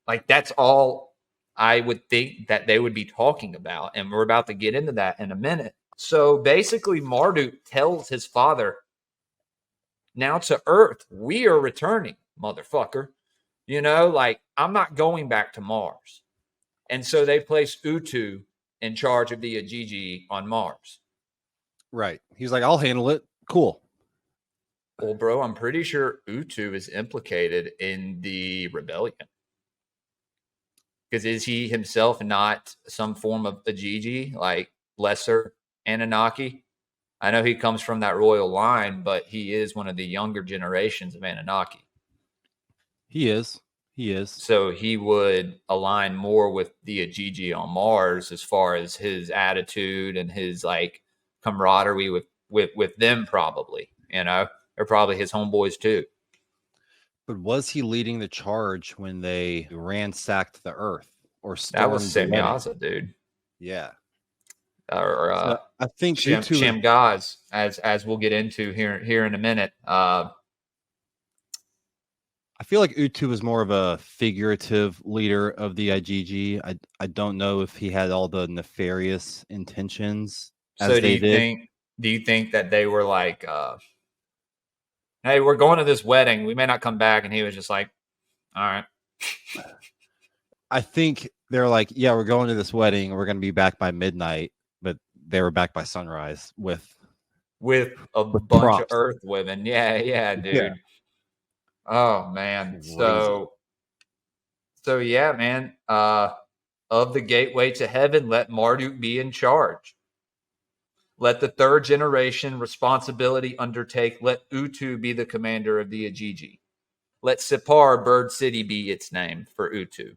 Like that's all I would think that they would be talking about. And we're about to get into that in a minute. So basically, Marduk tells his father, now to Earth, we are returning, motherfucker. You know, like, I'm not going back to Mars. And so they place Utu in charge of the Igigi on Mars. Right. He's like, I'll handle it. Cool. Well, bro, I'm pretty sure Utu is implicated in the rebellion. Because is he himself not some form of Igigi, like lesser Anunnaki? I know he comes from that royal line, but he is one of the younger generations of Anunnaki. He is. So he would align more with the Igigi on Mars as far as his attitude and his like camaraderie with them, probably. You know, they're probably his homeboys too. But was he leading the charge when they ransacked the Earth or stormed? That was Samyaza, dude. Yeah. Or so I think Shamgaz, as we'll get into here in a minute. I feel like Utu was more of a figurative leader of the Igigi. I don't know if he had all the nefarious intentions. So do you think that they were like, hey, we're going to this wedding, we may not come back, and he was just like, all right. I think they're like, yeah, we're going to this wedding, we're going to be back by midnight, but they were back by sunrise with a bunch props. of Earth women. Yeah, dude. Yeah. Oh man. Crazy. So yeah, man. Of the gateway to heaven, let Marduk be in charge. Let the third generation responsibility undertake. Let Utu be the commander of the Igigi. Let Sipar, Bird City, be its name for Utu.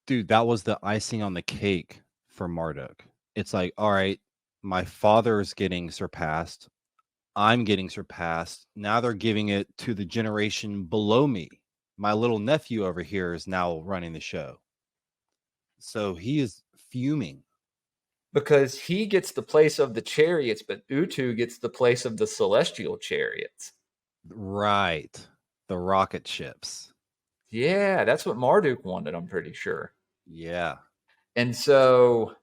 Dude, that was the icing on the cake for Marduk. It's like, all right, my father's getting surpassed. I'm getting surpassed. Now they're giving it to the generation below me. My little nephew over here is now running the show. So he is fuming. Because he gets the place of the chariots, but Utu gets the place of the celestial chariots. Right. The rocket ships. Yeah, that's what Marduk wanted, I'm pretty sure. Yeah. And so...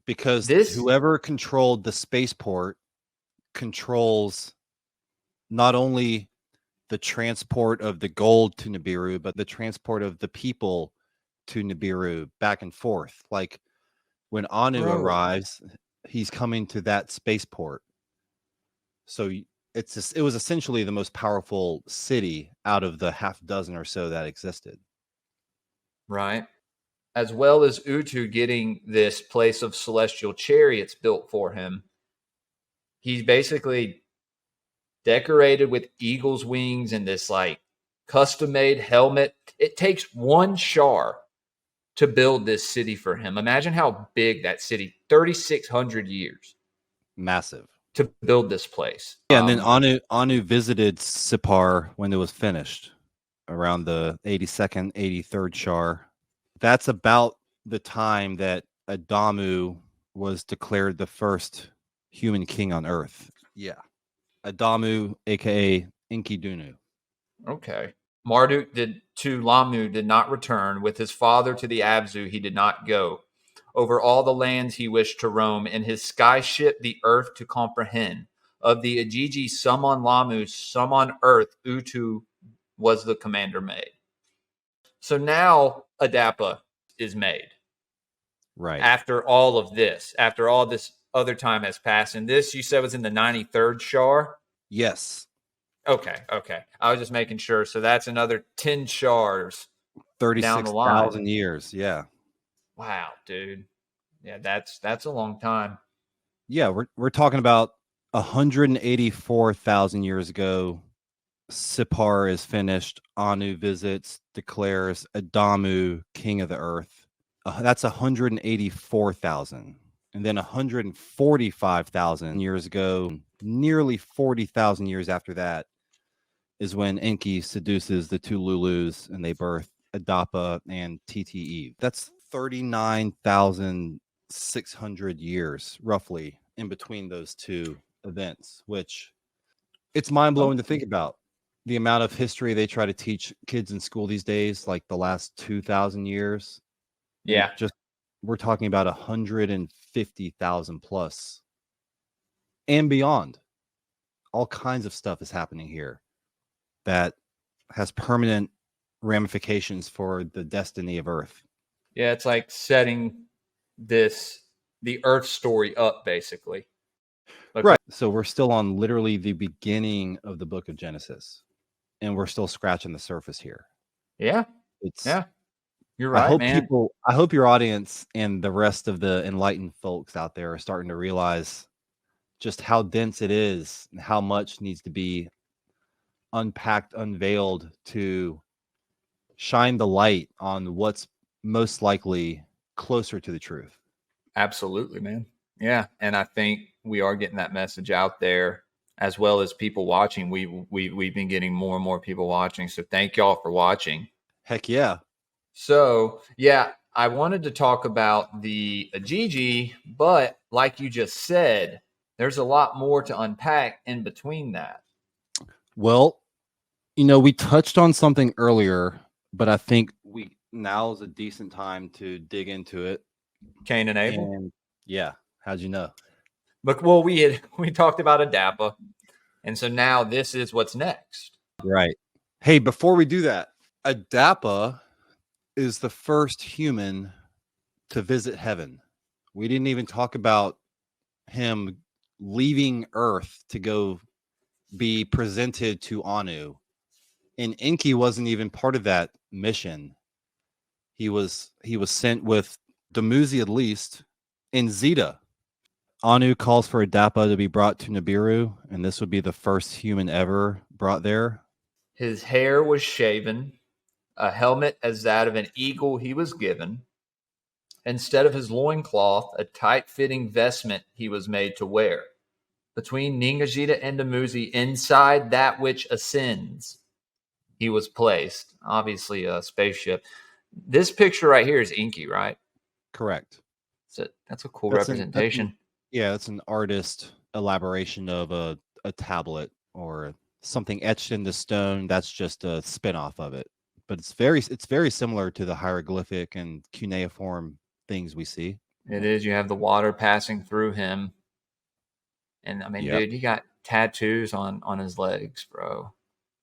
because whoever controlled the spaceport controls not only the transport of the gold to Nibiru, but the transport of the people to Nibiru back and forth. Like when Anu arrives, he's coming to that spaceport. So it was essentially the most powerful city out of the half dozen or so that existed. Right. As well as Utu getting this place of celestial chariots built for him. He's basically decorated with eagle's wings and this like custom-made helmet. It takes one Shar to build this city for him. Imagine how big that city, 3,600 years. Massive. To build this place. Yeah, and then Anu visited Sipar when it was finished around the 82nd, 83rd Shar. That's about the time that Adamu was declared the first human king on Earth. Yeah. Adamu, aka Enki. Okay. Marduk to Lamu did not return. With his father to the Abzu, he did not go. Over all the lands he wished to roam. In his sky ship, the earth to comprehend. Of the Igigi, some on Lamu, some on Earth, Utu was the commander made. So now Adapa is made. Right. After all of this, after all this other time has passed. And this, you said, was in the 93rd Shar? Yes. Okay. I was just making sure. So that's another 10 Shars down the line. 36,000 years. Yeah. Wow, dude. Yeah, that's a long time. Yeah, we're talking about 184,000 years ago. Sipar is finished. Anu visits, declares Adamu king of the earth. That's 184,000. And then 145,000 years ago, nearly 40,000 years after that, is when Enki seduces the two Lulus and they birth Adapa and TTE. That's 39,600 years, roughly, in between those two events, which it's mind-blowing to think about. The amount of history they try to teach kids in school these days, like the last 2,000 years. Yeah. Just we're talking about 150,000 plus and beyond. All kinds of stuff is happening here that has permanent ramifications for the destiny of Earth. Yeah, it's like setting the Earth story up, basically. Right. So we're still on literally the beginning of the book of Genesis, and we're still scratching the surface here. Yeah. You're right, I hope your audience and the rest of the enlightened folks out there are starting to realize just how dense it is and how much needs to be unpacked, unveiled to shine the light on what's most likely closer to the truth. Absolutely, man. Yeah, and I think we are getting that message out there, as well as people watching. We've been getting more and more people watching, so thank y'all for watching. Heck yeah. So yeah, I wanted to talk about the Igigi, but like you just said, there's a lot more to unpack in between that. Well, we touched on something earlier, but I think now is a decent time to dig into it. Cain and Abel. And yeah, how'd you know? But we talked about Adapa, and so now this is what's next. Right. Hey, before we do that, Adapa is the first human to visit heaven. We didn't even talk about him leaving Earth to go be presented to Anu. And Enki wasn't even part of that mission. He was sent with Dumuzi at least and Zeta. Anu calls for Adapa to be brought to Nibiru, and this would be the first human ever brought there. His hair was shaven, a helmet as that of an eagle he was given. Instead of his loincloth, a tight-fitting vestment he was made to wear. Between Ningajita and Dumuzi, inside that which ascends, he was placed. Obviously, a spaceship. This picture right here is Enki, right? Correct. So that's a cool representation. It's an artist elaboration of a tablet or something etched into stone. That's just a spin-off of it. But it's very similar to the hieroglyphic and cuneiform things we see. It is. You have the water passing through him. And I mean, dude, he got tattoos on his legs, bro.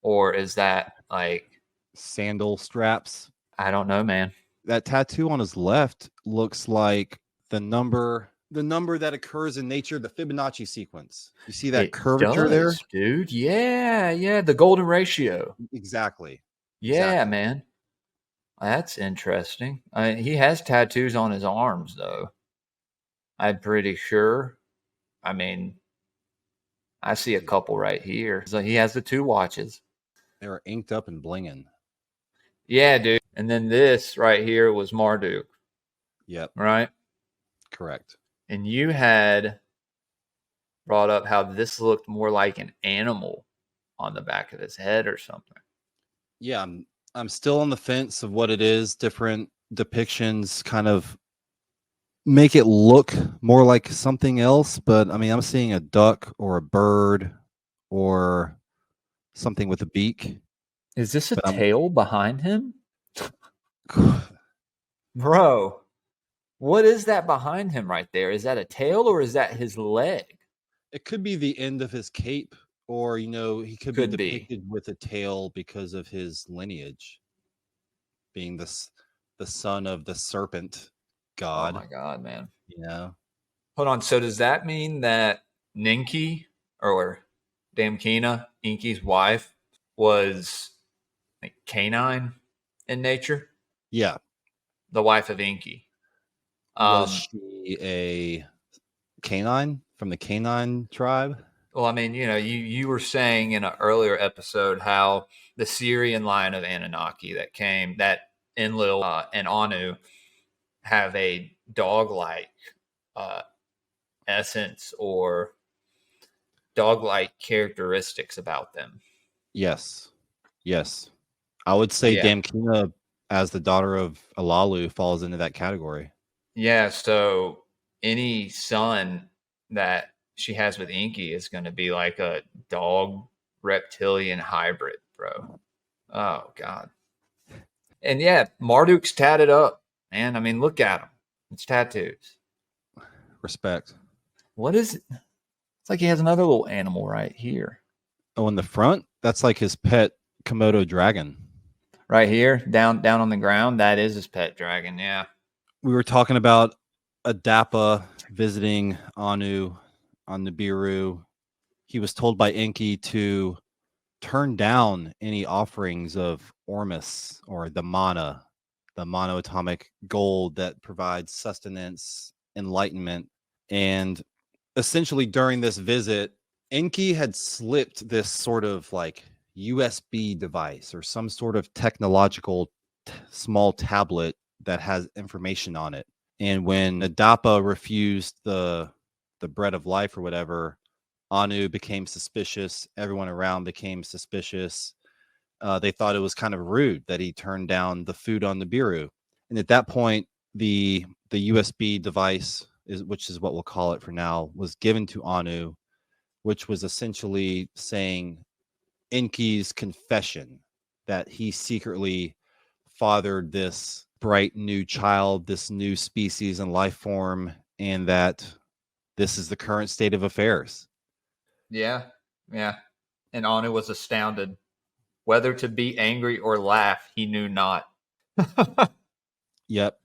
Or is that like sandal straps? I don't know, man. That tattoo on his left looks like the number that occurs in nature, the Fibonacci sequence. You see that curvature there? Dude. Yeah. The golden ratio. Exactly. Yeah, exactly. Man. That's interesting. He has tattoos on his arms, though. I'm pretty sure. I mean, I see a couple right here. So he has the 2 watches. They were inked up and blinging. Yeah, dude. And then this right here was Marduk. Yep. Right? Correct. And you had brought up how this looked more like an animal on the back of his head or something. Yeah, I'm still on the fence of what it is. Different depictions kind of make it look more like something else, but I mean, I'm seeing a duck or a bird or something with a beak. Is this a tail behind him? Bro, what is that behind him right there? Is that a tail or is that his leg? It could be the end of his cape, or he could be depicted with a tail because of his lineage, being the son of the serpent god. Oh my god, man! Hold on. So does that mean that Ninki or Damkina, Enki's wife, was like canine in nature? Yeah. the wife of Enki. Was she a canine from the canine tribe? Well, I mean, you were saying in an earlier episode how the Syrian line of Anunnaki that Enlil and Anu have a dog-like essence or dog-like characteristics about them. Yes. I would say Damkina, as the daughter of Alalu, falls into that category. Yeah, so any son that she has with Enki is going to be like a dog reptilian hybrid, bro. Oh, God. And yeah, Marduk's tatted up, man. I mean, look at him. It's tattoos. Respect. What is it? It's like he has another little animal right here. Oh, in the front? That's like his pet Komodo dragon. Right here, down on the ground, that is his pet dragon, yeah. We were talking about Adapa visiting Anu on Nibiru. He was told by Enki to turn down any offerings of Ormus, or the mana, the monoatomic gold that provides sustenance, enlightenment. And essentially during this visit, Enki had slipped this sort of like USB device or some sort of technological small tablet that has information on it. And when Adapa refused the bread of life or whatever, Anu became suspicious. Everyone around became suspicious. They thought it was kind of rude that he turned down the food on Nibiru. And at that point, the USB device, which is what we'll call it for now, was given to Anu, which was essentially saying Enki's confession that he secretly fathered this bright new child, this new species and life form, and that this is the current state of affairs. Yeah. And Anu was astounded. Whether to be angry or laugh, he knew not. Yep.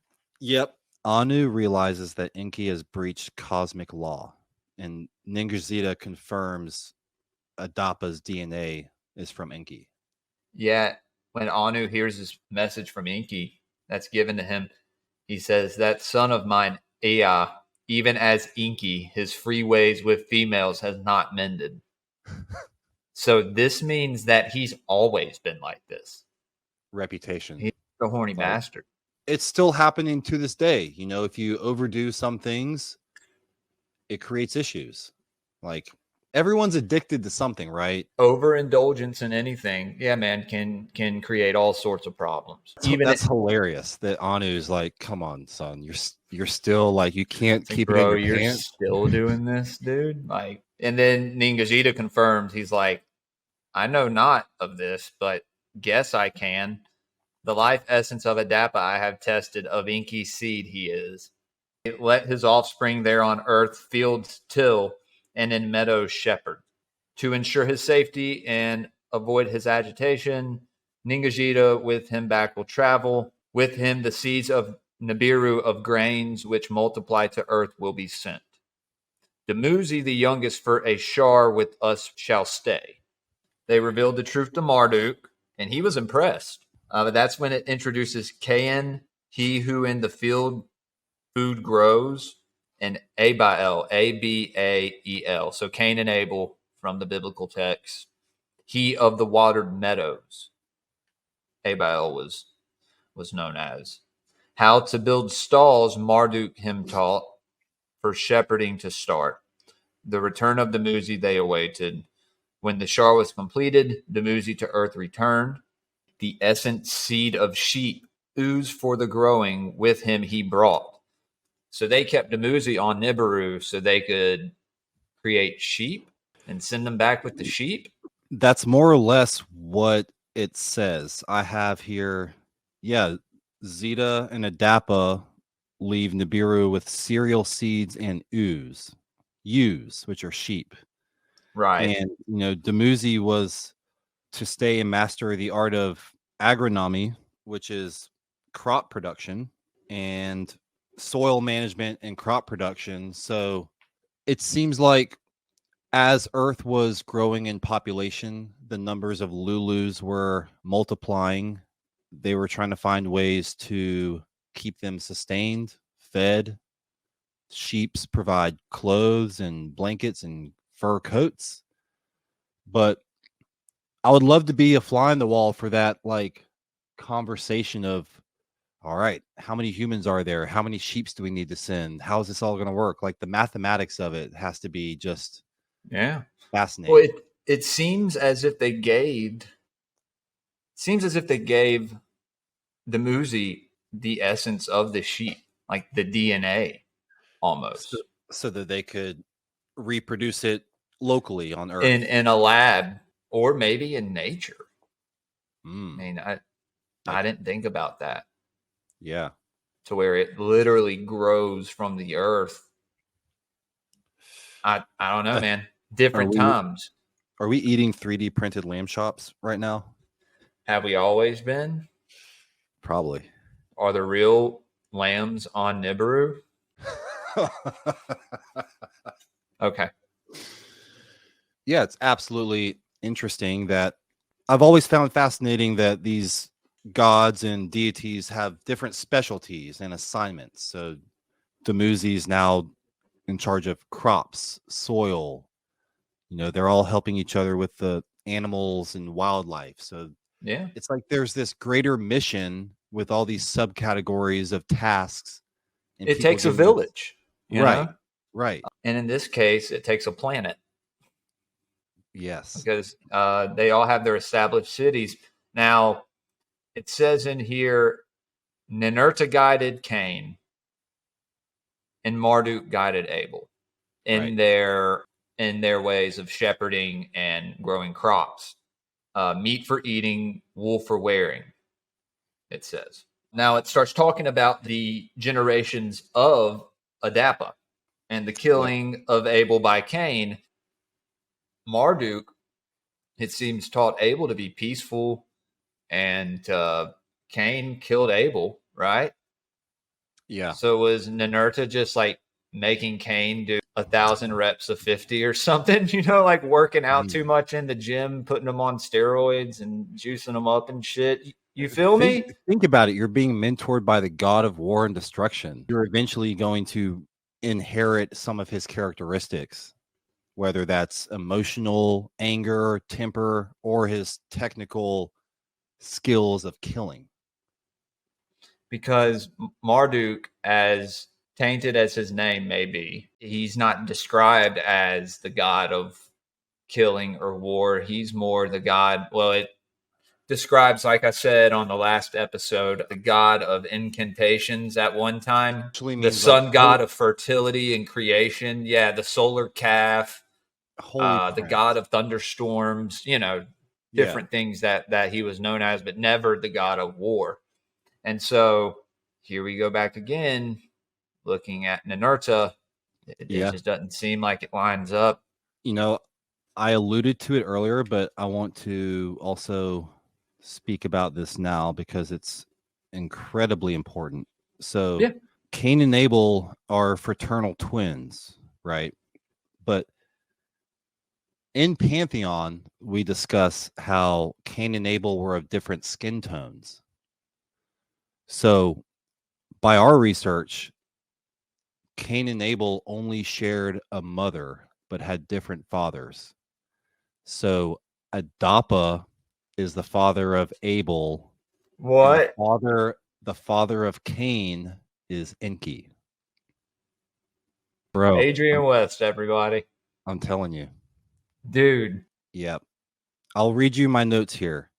Anu realizes that Enki has breached cosmic law, and Ningirzida confirms Adapa's DNA is from Enki. Yeah, when Anu hears this message from Enki that's given to him, he says, "That son of mine, Ea, even as Enki, his free ways with females has not mended." So this means that he's always been like this. Reputation. He's a horny bastard. It's still happening to this day. If you overdo some things, it creates issues. Like, everyone's addicted to something, right? Overindulgence in anything, yeah, man, can create all sorts of problems. That's hilarious that Anu's like, come on, son, you're still like, you can't keep it in your you're pants. Still doing this, dude. Like, and then Ningirzida confirms, he's like, "I know not of this, but guess I can. The life essence of Adapa I have tested, of Enki's seed he is. Let his offspring there on earth fields till, and in meadows shepherd. To ensure his safety and avoid his agitation, Ningirzida with him back will travel. With him the seeds of Nibiru of grains which multiply to earth will be sent. Dumuzi the youngest for a shar with us shall stay." They revealed the truth to Marduk, and he was impressed. But that's when it introduces Cain, he who in the field food grows, and Abael, Abael. So Cain and Abel from the biblical text. He of the watered meadows. Abael was known as. How to build stalls Marduk him taught, for shepherding to start. The return of Dumuzi they awaited. When the shar was completed, Dumuzi to earth returned. The essence seed of sheep, ooze for the growing, with him he brought. So they kept Dumuzi on Nibiru so they could create sheep and send them back with the sheep. That's more or less what it says. I have here, Zeta and Adapa leave Nibiru with cereal seeds and ewes, which are sheep. Right. And, Dumuzi was to stay and master the art of agronomy, which is crop production and soil management and crop production. So it seems like as Earth was growing in population, the numbers of Lulus were multiplying, they were trying to find ways to keep them sustained, fed. Sheeps provide clothes and blankets and fur coats. But I would love to be a fly on the wall for that, like, conversation of, all right, how many humans are there? How many sheeps do we need to send? How is this all going to work? Like, the mathematics of it has to be just fascinating. Well, it seems as if they gave the Muzi the essence of the sheep, like the DNA almost. So that they could reproduce it locally on Earth. In a lab or maybe in nature. I Mm, mean, I didn't think about that. yeah. To where it literally grows from the earth. I don't know, man. Different times. Are we eating 3D printed lamb chops right now? Have we always been? Probably. Are the real lambs on Nibiru? Okay. Yeah, it's absolutely interesting that I've always found fascinating that these gods and deities have different specialties and assignments. So Dumuzi's now in charge of crops, soil. You know, they're all helping each other with the animals and wildlife. So Yeah. it's like there's this greater mission with all these subcategories of tasks. And It people takes a doing this- village. you Right. know? Right. And in this case, it takes a planet Yes. because they all have their established cities. Now, it says in here, Ninurta guided Cain and Marduk guided Abel in their ways of shepherding and growing crops. Meat for eating, wool for wearing, it says. Now it starts talking about the generations of Adapa and the killing of Abel by Cain. Marduk, it seems, taught Abel to be peaceful, and Cain killed Abel, right? Yeah. So was Ninurta just like making Cain do 1,000 reps of 50 or something, like working out too much in the gym, putting him on steroids and juicing him up and shit? You feel me? Think about it. You're being mentored by the god of war and destruction. You're eventually going to inherit some of his characteristics, whether that's emotional, anger, temper, or his technical skills of killing. Because Marduk, as tainted as his name may be, he's not described as the god of killing or war. He's more the god. Well, it describes, like I said on the last episode, the god of incantations at one time. The sun god of fertility and creation. Yeah, the solar calf. The god of thunderstorms. Different things that he was known as, but never the god of war. And so here we go back again, looking at Ninurta. It just doesn't seem like it lines up. I alluded to it earlier, but I want to also speak about this now because it's incredibly important. So Cain and Abel are fraternal twins, right? But in Pantheon, we discuss how Cain and Abel were of different skin tones. So by our research, Cain and Abel only shared a mother, but had different fathers. So Adapa is the father of Abel. What? The father of Cain is Enki. Bro. Adrian West, everybody. I'm telling you. Dude. Yep. I'll read you my notes here.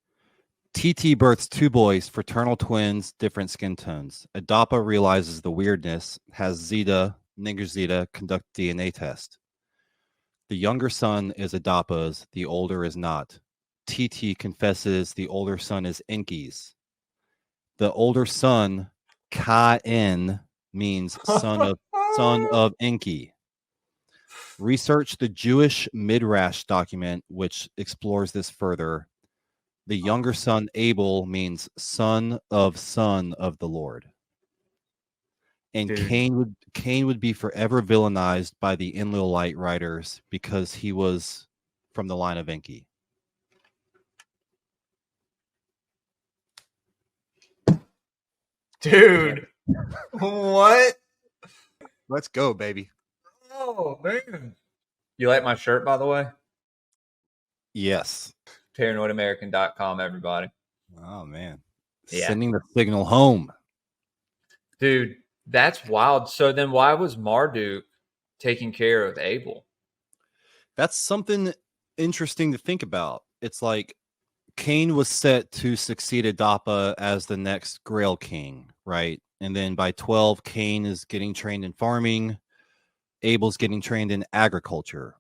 TT births 2 boys, fraternal twins, different skin tones. Adapa realizes the weirdness, has Zeta, Nigger Zeta, conduct DNA test. The younger son is Adapa's, the older is not. TT confesses the older son is Enki's. The older son, Cain, means son of Enki. Research the Jewish Midrash document, which explores this further. The younger son, Abel, means son of the Lord. And Cain would be forever villainized by the Enlilite writers because he was from the line of Enki. Dude, what? Let's go, baby. Oh, man. You like my shirt, by the way? Yes. ParanoidAmerican.com, everybody. Oh, man. Yeah. Sending the signal home. Dude, that's wild. So then why was Marduk taking care of Abel? That's something interesting to think about. It's like Cain was set to succeed Adapa as the next Grail King, right? And then by 12, Cain is getting trained in farming. Abel's getting trained in agriculture.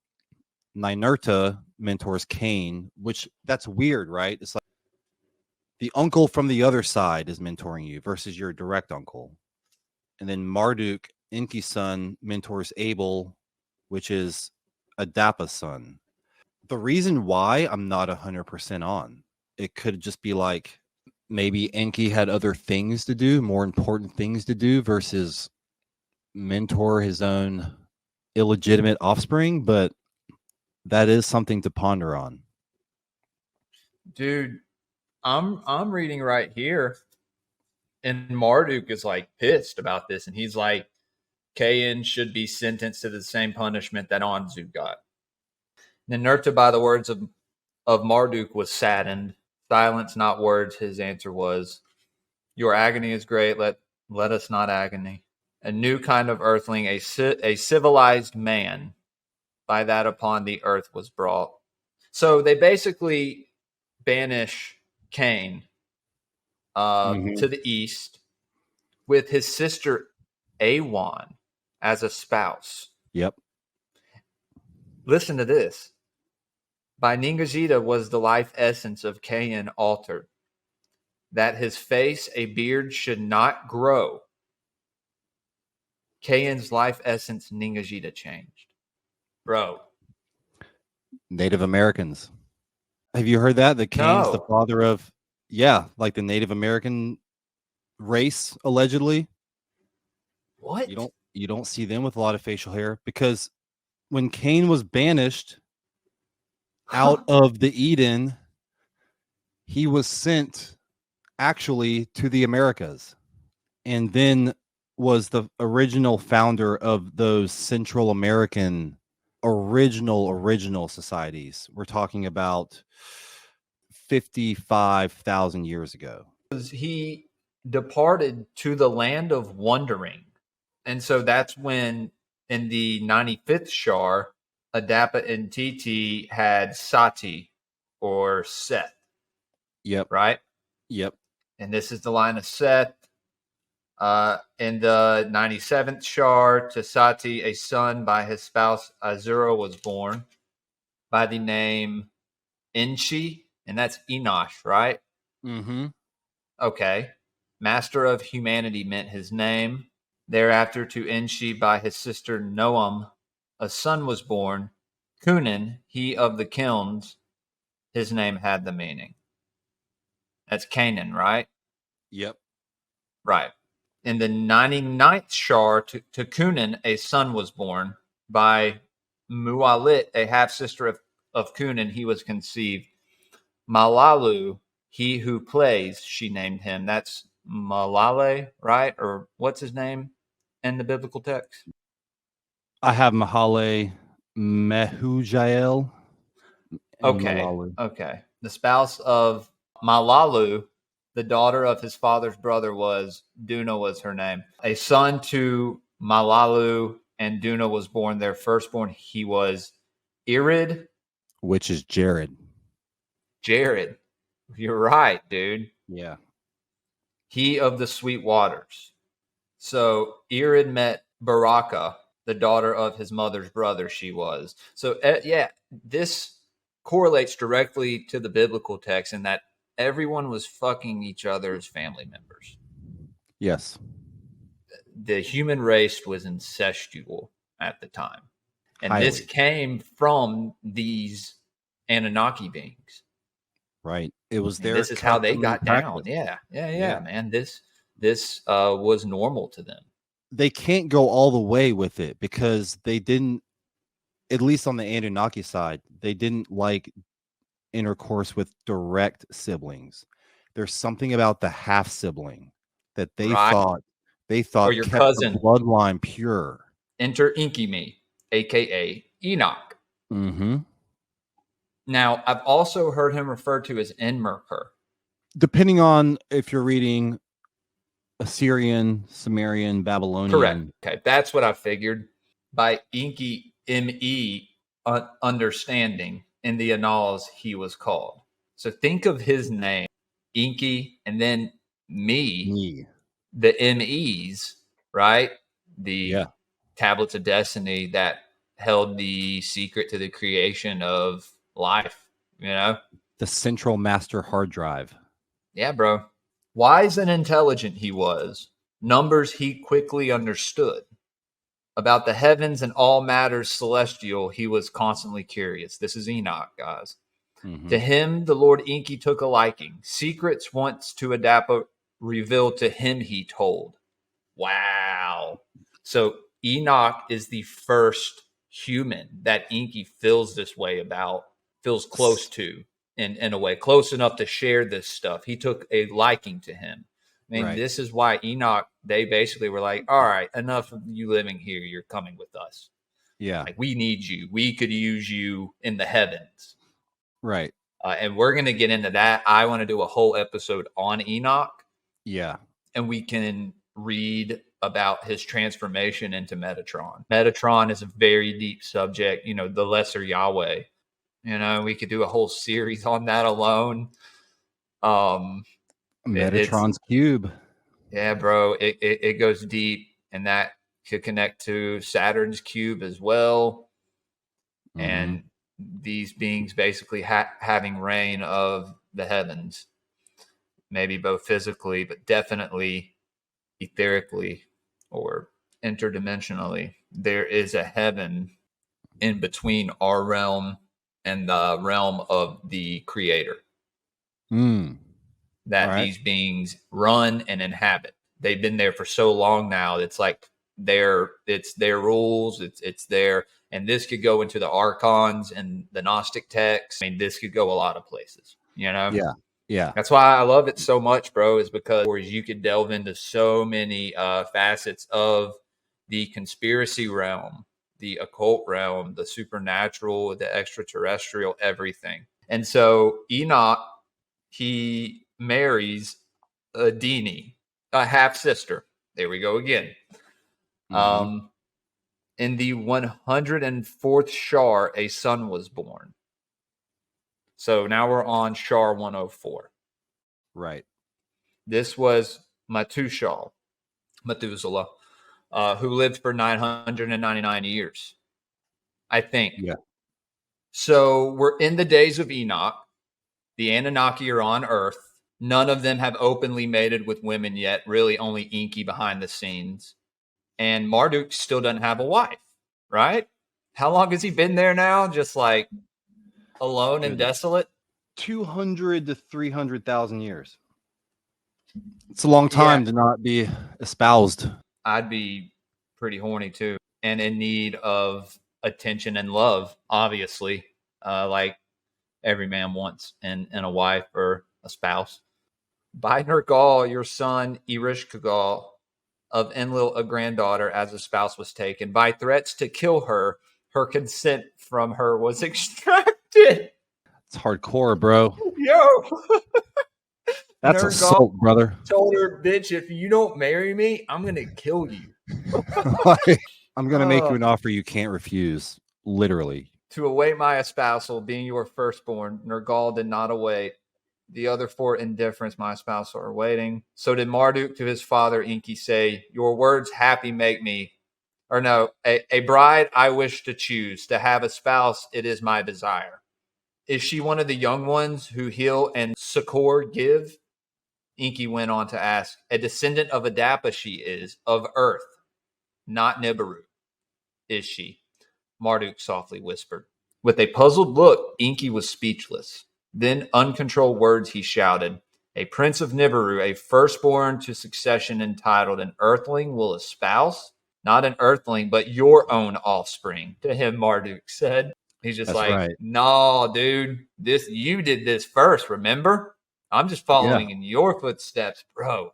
Ninurta mentors Cain, which that's weird, right? It's like the uncle from the other side is mentoring you versus your direct uncle. And then Marduk, Enki's son, mentors Abel, which is Adapa's son. The reason why I'm not 100% on, it could just be like maybe Enki had other things to do, more important things to do versus mentor his own illegitimate offspring, but that is something to ponder on. Dude, I'm reading right here, and Marduk is like pissed about this, and he's like, Cain should be sentenced to the same punishment that Anzu got. Ninurta, by the words of Marduk, was saddened. Silence, not words. His answer was, your agony is great. Let us not agony. A new kind of earthling, a civilized man, by that upon the earth was brought. So they basically banish Cain to the east with his sister Awan as a spouse. Yep. Listen to this. By Ningajita was the life essence of Cain altered, that his face a beard should not grow. Cain's life essence Ningajita changed. Bro. Native Americans. Have you heard that? That Cain's the father of, like the Native American race, allegedly. What? You don't see them with a lot of facial hair because when Cain was banished out of the Eden, he was sent actually to the Americas and then was the original founder of those Central American original societies. We're talking about 55,000 years ago. He departed to the land of wandering. And so that's when in the 95th Shar, Adapa and TT had Sati or Seth. Yep. Right? Yep. And this is the line of Seth. In the 97th Shar, to Sati, a son by his spouse Azura was born by the name Enki, and that's Enosh, right? Mm-hmm. Okay. Master of humanity meant his name. Thereafter to Enki by his sister Noam, a son was born. Cunin, he of the kilns, his name had the meaning. That's Canaan, right? Yep. Right. In the 99th Shar, to Cunin, a son was born. By Mualit, a half-sister of Cunin, he was conceived. Malalu, he who plays, she named him. That's Malale, right? Or what's his name in the biblical text? I have Mahale Mehujael. Okay. The spouse of Malalu, the daughter of his father's brother, was Duna was her name. A son to Malalu and Duna was born. Their firstborn, he was Irid. Which is Jared. You're right, dude. Yeah. He of the sweet waters. So Irid met Baraka, the daughter of his mother's brother, she was. So, this correlates directly to the biblical text in that everyone was fucking each other's family members. Yes. The human race was incestual at the time. And Highly. This came from these Anunnaki beings. Right. It was their this is how they got practice. down. Yeah, man. This was normal to them. They can't go all the way with it because they didn't, at least on the Anunnaki side, they didn't like intercourse with direct siblings. There's something about the half sibling that they Right. thought your kept cousin. the bloodline pure. Enter Enki, aka Enoch. Mm-hmm. Now, I've also heard him referred to as Enmerker. Depending on if you're reading Assyrian, Sumerian, Babylonian. Correct. Okay, that's what I figured. By Enki Me understanding in the annals he was called. So think of his name, Enki, and then me, the MEs, right? The tablets of destiny that held the secret to the creation of life, you know? The central master hard drive. Yeah, bro. Wise and intelligent he was. Numbers he quickly understood. About the heavens and all matters celestial, he was constantly curious. This is Enoch, guys. Mm-hmm. To him, the Lord Enki took a liking. Secrets once to Adapa revealed to him, he told. Wow. So Enoch is the first human that Enki feels this way about, feels close to in a way, close enough to share this stuff. He took a liking to him. I mean, this is why Enoch, they basically were like, all right, enough of you living here. You're coming with us. Yeah. Like, we need you. We could use you in the heavens. Right. And we're going to get into that. I want to do a whole episode on Enoch. Yeah. And we can read about his transformation into Metatron. Metatron is a very deep subject, you know, the lesser Yahweh. You know, we could do a whole series on that alone. Metatron's cube. Yeah, bro. It goes deep, and that could connect to Saturn's cube as well. Mm-hmm. And these beings basically having reign of the heavens, maybe both physically, but definitely etherically or interdimensionally. There is a heaven in between our realm and the realm of the creator that these beings run and inhabit. They've been there for so long now. It's like it's their rules. It's their, and this could go into the archons and the Gnostic texts. I mean, this could go a lot of places, you know? Yeah. Yeah. That's why I love it so much, bro, is because you could delve into so many facets of the conspiracy realm, the occult realm, the supernatural, the extraterrestrial, everything. And so Enoch, he marries a Dini, a half-sister. There we go again. Mm-hmm. In the 104th Shar, a son was born. So now we're on Shar 104. Right. This was Methuselah, who lived for 999 years, I think. Yeah. So we're in the days of Enoch. The Anunnaki are on Earth. None of them have openly mated with women yet. Really, only Enki behind the scenes. And Marduk still doesn't have a wife, right? How long has he been there now? Just like alone and desolate? 200 to 300,000 years. It's a long time to not be espoused. I'd be pretty horny too, and in need of attention and love, obviously, like every man wants in a wife or a spouse. By Nergal, your son Erishkigal of Enlil, a granddaughter, as a spouse was taken. By threats to kill her, her consent from her was extracted. It's hardcore, bro. Yo. That's Nergal assault, brother. Told her, bitch, if you don't marry me, I'm going to kill you. I'm going to make you an offer you can't refuse. Literally. To await my espousal, being your firstborn, Nergal did not await. The other for indifference, my espousal are waiting. So did Marduk to his father, Enki, say, your words happy make me. Or no, a bride I wish to choose. To have a spouse, it is my desire. Is she one of the young ones who heal and succor give? Enki went on to ask. A descendant of Adapa she is, of earth, not Nibiru. Is she? Marduk softly whispered. With a puzzled look, Enki was speechless. Then uncontrolled words he shouted. A prince of Nibiru, a firstborn to succession entitled, an earthling will espouse? Not an earthling, but your own offspring. To him, Marduk said. He's just no, dude, you did this first, remember? I'm just following in your footsteps, bro.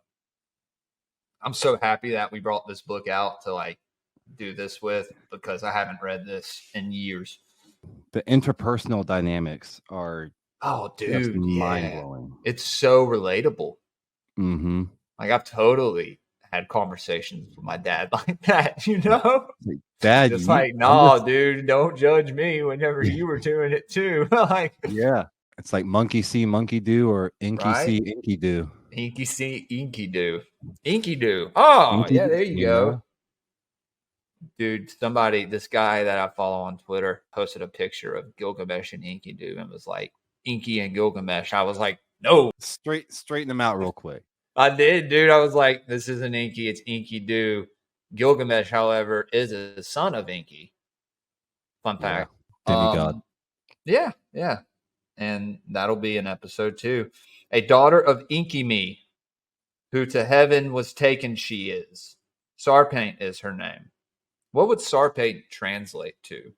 I'm so happy that we brought this book out to like do this with, because I haven't read this in years. The interpersonal dynamics are just dude, mind blowing. It's so relatable. Mm-hmm. Like I've totally had conversations with my dad like that, you know? Like, Dad, just like, no, dude, don't judge me whenever you were doing it too. Like, yeah, it's like monkey see, monkey do, or Inky see, Inky do. Inky see, Inky do. Inky do. Oh, Inky, yeah, there you go. Know? Dude, this guy that I follow on Twitter posted a picture of Gilgamesh and Enkidu and was like, Inky and Gilgamesh. I was like, no. Straighten them out real quick. I did, dude. I was like, this isn't Inky, it's Enkidu. Gilgamesh, however, is a son of Enki. Fun fact. Demigod. Yeah. And that'll be an episode too. A daughter of Enki, who to heaven was taken she is. Sarpaint is her name. What would Sarpaint translate to?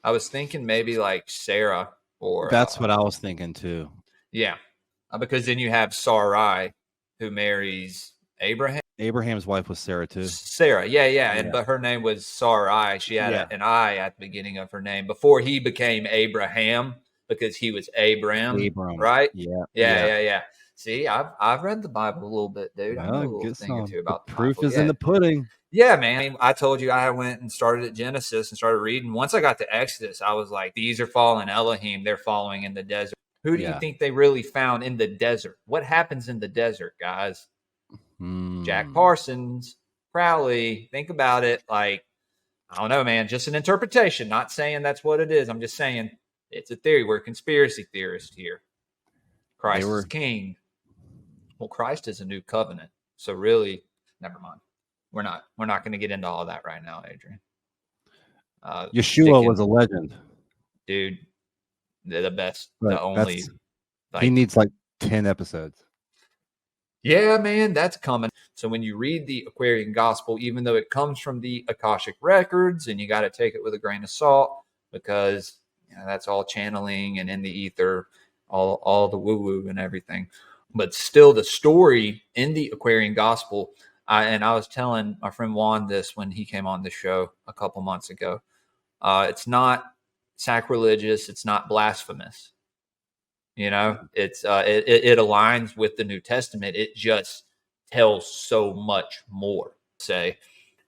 I was thinking maybe like Sarah or... That's what I was thinking too. Yeah. Because then you have Sarai, who marries Abraham. Abraham's wife was Sarah too. Sarah, yeah. But her name was Sarai. She had an I at the beginning of her name before he became Abraham, because he was Abram, right? Yeah. See, I've read the Bible a little bit, dude. I know a little thing or two about the proof is in the pudding. Yeah, man. I told you I went and started at Genesis and started reading. Once I got to Exodus, I was like, these are fallen Elohim. They're following in the desert. Who do you think they really found in the desert? What happens in the desert, guys? Jack Parsons, Crowley. Think about it. Like, I don't know, man. Just an interpretation. Not saying that's what it is. I'm just saying it's a theory. We're conspiracy theorists here. Christ is king. Well, Christ is a new covenant. So really, never mind. We're not going to get into all that right now, Adrian. Yeshua was a legend. Dude, they're the best. The only. He needs like 10 episodes. Yeah, man, that's coming. So when you read the Aquarian Gospel, even though it comes from the Akashic records, and you got to take it with a grain of salt, because that's all channeling and in the ether, all the woo-woo and everything. But still, the story in the Aquarian Gospel, and I was telling my friend Juan this when he came on the show a couple months ago, it's not sacrilegious, it's not blasphemous. It's it aligns with the New Testament. It just tells so much more,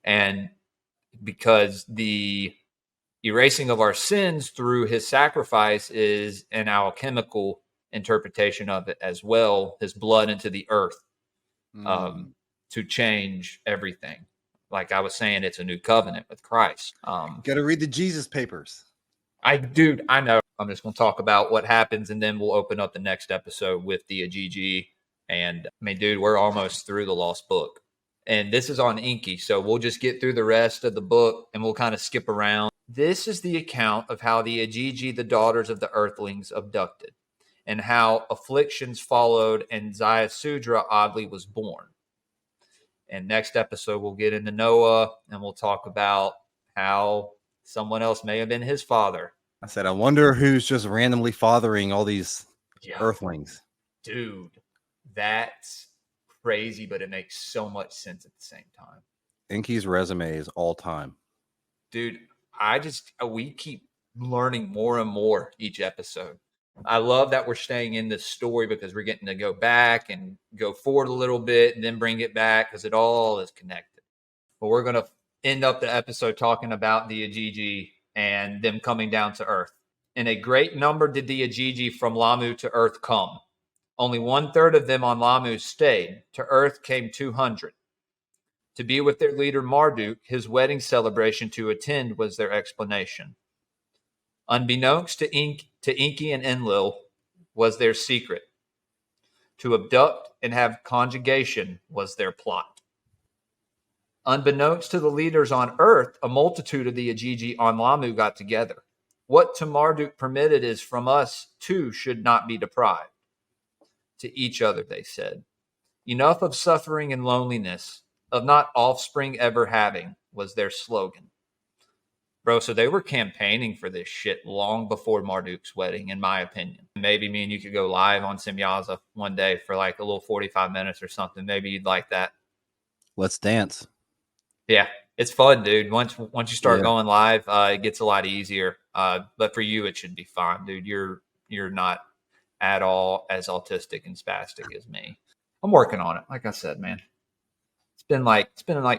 and because the erasing of our sins through his sacrifice is an alchemical interpretation of it as well, his blood into the earth, to change everything. Like I was saying, it's a new covenant with Christ. Got to read the Jesus papers. I know. I'm just going to talk about what happens, and then we'll open up the next episode with the Igigi. And I mean, dude, we're almost through the Lost Book. And this is on Enki, so we'll just get through the rest of the book, and we'll kind of skip around. This is the account of how the Igigi, the daughters of the Earthlings, abducted, and how afflictions followed, and Ziasudra oddly was born. And next episode, we'll get into Noah, and we'll talk about how someone else may have been his father. I said, I wonder who's just randomly fathering all these Earthlings. Dude, that's crazy, but it makes so much sense at the same time. Enki's resume is all time. Dude, we keep learning more and more each episode. I love that we're staying in this story, because we're getting to go back and go forward a little bit and then bring it back, because it all is connected. But we're going to end up the episode talking about the Igigi and them coming down to earth. In a great number did the Igigi from Lamu to earth come. Only 1/3 of them on Lamu stayed. To earth came 200. To be with their leader Marduk, his wedding celebration to attend was their explanation. Unbeknownst to Enki and Enlil was their secret. To abduct and have conjugation was their plot. Unbeknownst to the leaders on earth, a multitude of the Igigi on Lamu got together. What to Marduk permitted is from us too should not be deprived. To each other they said, enough of suffering and loneliness, of not offspring ever having, was their slogan. Bro, so they were campaigning for this shit long before Marduk's wedding, in my opinion. Maybe me and you could go live on Samyaza one day for like a little 45 minutes or something. Maybe you'd like that. Let's dance. Yeah, it's fun, dude. Once you start Yeah. going live, it gets a lot easier. But for you, it should be fine, dude. You're not at all as autistic and spastic as me. I'm working on it. Like I said, man, it's been like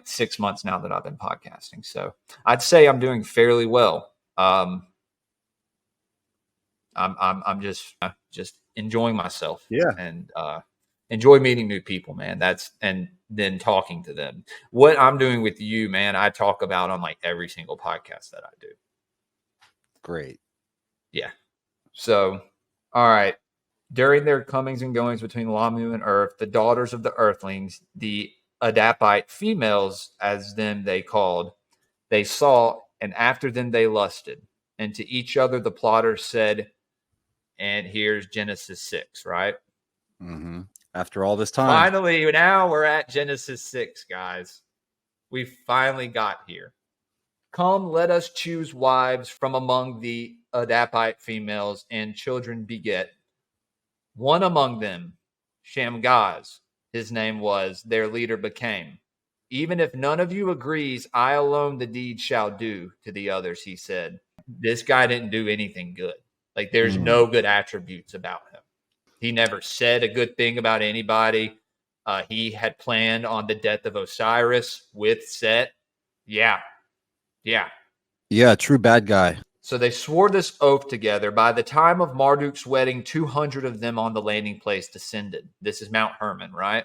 6 months now that I've been podcasting, so I'd say I'm doing fairly well. I'm just enjoying myself. Yeah. And enjoy meeting new people, man. And then talking to them. What I'm doing with you, man, I talk about on like every single podcast that I do. Great. Yeah. So, all right. During their comings and goings between Lamu and Earth, the daughters of the Earthlings, the Adapite females, as them they called, they saw, and after them they lusted. And to each other the plotters said, and here's Genesis 6, right? Mm-hmm. After all this time. Finally, now we're at Genesis 6, guys. We finally got here. Come, let us choose wives from among the Adapite females and children beget. One among them, Shamgaz, his name was, their leader became. Even if none of you agrees, I alone the deed shall do, to the others, he said. This guy didn't do anything good. Like, there's no good attributes about him. He never said a good thing about anybody. He had planned on the death of Osiris with Set. Yeah. True bad guy. So they swore this oath together. By the time of Marduk's wedding, 200 of them on the landing place descended. This is Mount Hermon, right?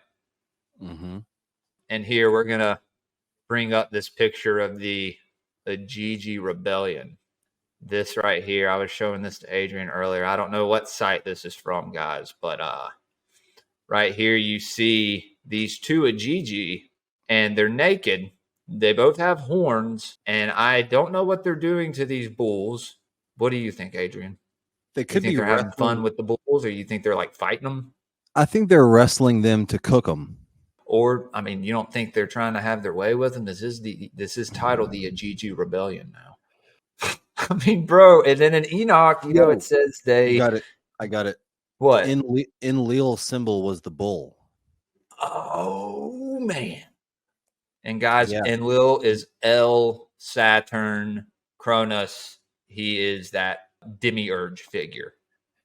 Mm-hmm. And here we're going to bring up this picture of the Igigi rebellion. This right here, I was showing this to Adrian earlier. I don't know what site this is from, guys, but right here you see these two Igigi, and they're naked. They both have horns, and I don't know what they're doing to these bulls. What do you think, Adrian? They could be they're having fun with the bulls, or you think they're like fighting them? I think they're wrestling them to cook them. Or, I mean, you don't think they're trying to have their way with them? This is titled the Igigi Rebellion now. I mean, bro, and then in Enoch, it says they... I got it. What? Enlil's symbol was the bull. Oh, man. And guys, Enlil is El, Saturn, Cronus. He is that demiurge figure,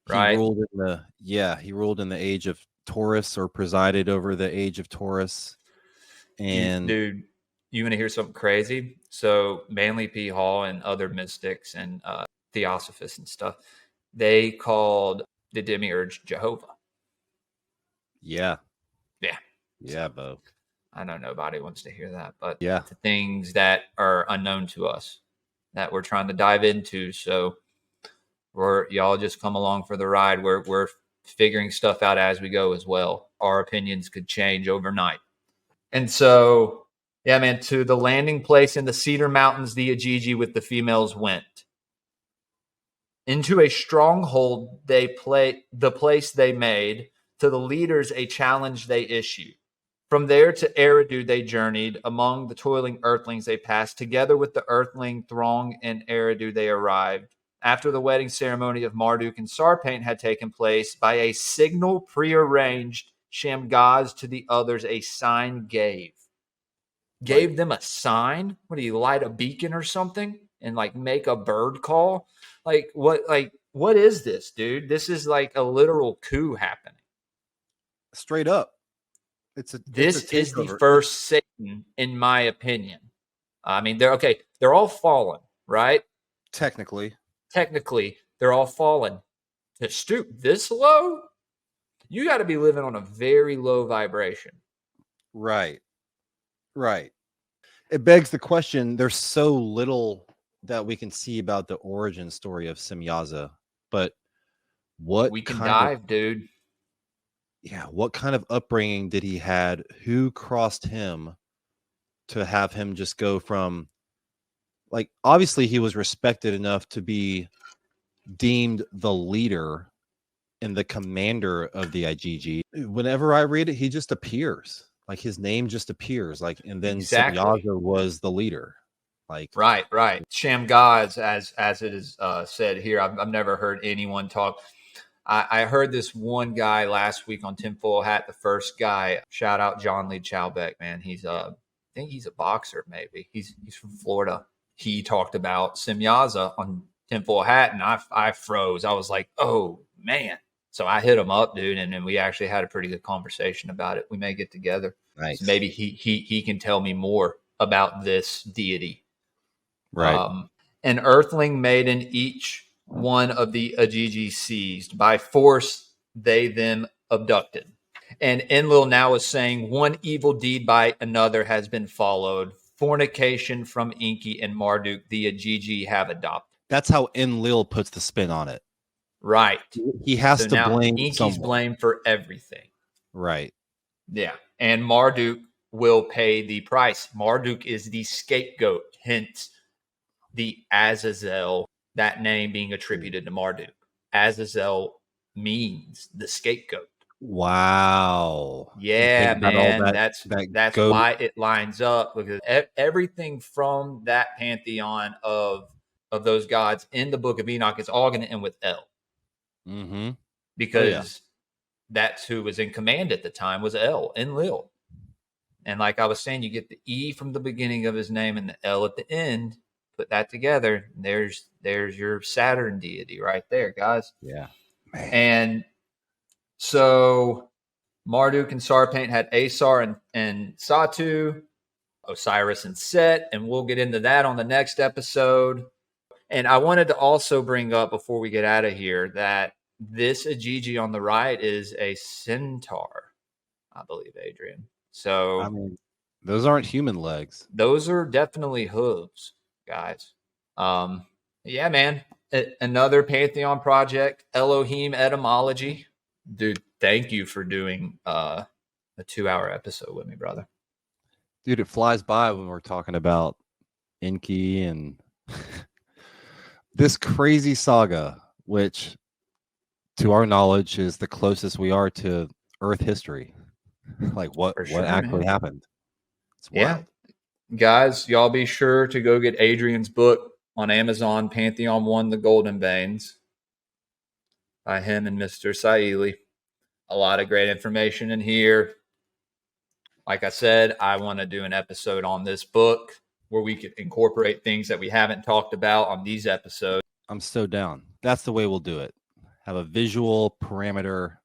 right? He ruled in the age of Taurus, or presided over the age of Taurus. And dude, you want to hear something crazy? So Manly P. Hall and other mystics and theosophists and stuff, they called the demiurge Jehovah. Yeah, Bo. I know nobody wants to hear that, but the things that are unknown to us that we're trying to dive into. So y'all just come along for the ride. We're figuring stuff out as we go as well. Our opinions could change overnight. And so, yeah, man, to the landing place in the Cedar Mountains, the Igigi with the females went. Into a stronghold the place they made, to the leaders a challenge they issued. From there to Eridu they journeyed. Among the toiling earthlings they passed. Together with the earthling throng in Eridu they arrived. After the wedding ceremony of Marduk and Sarpain had taken place, by a signal prearranged, Shamgaz to the others a sign gave. Gave them a sign? What do you, light a beacon or something? And like make a bird call? Like what is this, dude? This is like a literal coup happening. Straight up. This is the first Satan, in my opinion. I mean, they're all fallen, right? Technically, they're all fallen. To stoop this low, you got to be living on a very low vibration. Right. It begs the question, there's so little that we can see about the origin story of Samyaza, but we can dive, dude. Yeah, what kind of upbringing did he had? Who crossed him to have him just go from, like, obviously he was respected enough to be deemed the leader and the commander of the Igigi. Whenever I read it, he just appears. Like, his name just appears. Like, and then Samyaza was the leader. Like, right. Shamgaz, as it is said here, I've never heard anyone talk. I heard this one guy last week on Tinfoil Hat, the first guy. Shout out John Lee Chowbeck, man. I think he's a boxer, maybe. He's from Florida. He talked about Samyaza on Tinfoil Hat, and I froze. I was like, oh, man. So I hit him up, dude, and then we actually had a pretty good conversation about it. We may get together. Nice. So maybe he can tell me more about this deity. Right. An earthling maiden each one of the Igigi seized. By force they them abducted. And Enlil now is saying, one evil deed by another has been followed. Fornication from Enki and Marduk, the Igigi have adopted. That's how Enlil puts the spin on it. Right. He has So to now blame Enki's someone. blamed for everything. Right. Yeah. And Marduk will pay the price. Marduk is the scapegoat, hence the Azazel, that name being attributed to Marduk. Azazel means the scapegoat. Wow. Yeah, man. That's goat. why it lines up, because everything from that pantheon of those gods in the book of Enoch is all going to end with El. Mm-hmm. Because that's who was in command at the time, was El, Enlil. And like I was saying, you get the E from the beginning of his name and the L at the end. Put that together. There's your Saturn deity right there, guys. Yeah. Man. And so Marduk and Sarpaint had Asar and Satu, Osiris and Set, and we'll get into that on the next episode. And I wanted to also bring up, before we get out of here, that this Igigi on the right is a centaur, I believe, Adrian. So I mean, those aren't human legs. Those are definitely hooves, guys. Yeah, man. Another Pantheon project, Elohim Etymology. Dude, thank you for doing a 2-hour episode with me, brother. Dude, it flies by when we're talking about Enki and this crazy saga, which, to our knowledge, is the closest we are to Earth history. Like what actually happened. It's wild. Guys, y'all be sure to go get Adrian's book on Amazon, Pantheon 1, The Golden Veins, by him and Mr. Saili. A lot of great information in here. Like I said, I want to do an episode on this book where we could incorporate things that we haven't talked about on these episodes. I'm so down. That's the way we'll do it. Have a visual parameter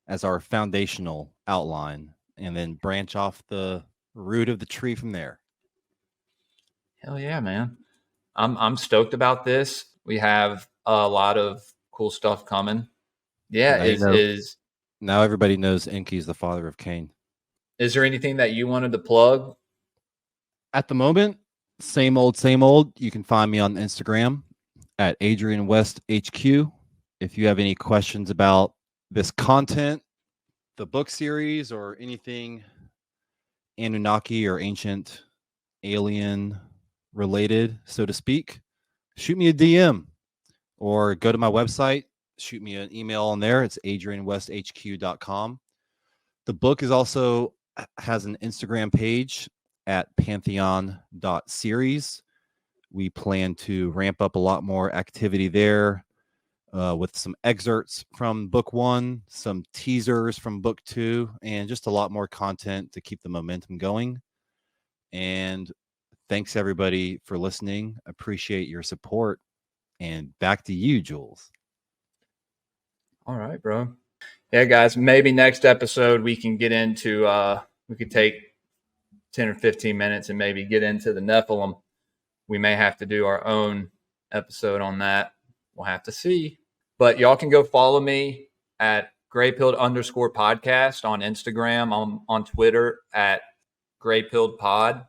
as our foundational outline, and then branch off the root of the tree from there. Hell yeah, man. I'm stoked about this. We have a lot of cool stuff coming. Yeah, now everybody knows Enki is the father of Cain. Is there anything that you wanted to plug? At the moment, same old, same old. You can find me on Instagram at Adrian West HQ. If you have any questions about this content, the book series, or anything Anunnaki or ancient alien related, so to speak, shoot me a DM or go to my website, shoot me an email on there. It's adrianwesthq.com. The book is also has an Instagram page at pantheon.series. We plan to ramp up a lot more activity there with some excerpts from book 1, some teasers from book 2, and just a lot more content to keep the momentum going. And thanks everybody for listening. Appreciate your support. And back to you, Jules. All right, bro. Yeah, guys, maybe next episode we can get into, we could take 10 or 15 minutes and maybe get into the Nephilim. We may have to do our own episode on that. We'll have to see. But y'all can go follow me at Greypilled_podcast on Instagram. I'm on Twitter at Greypilledpod.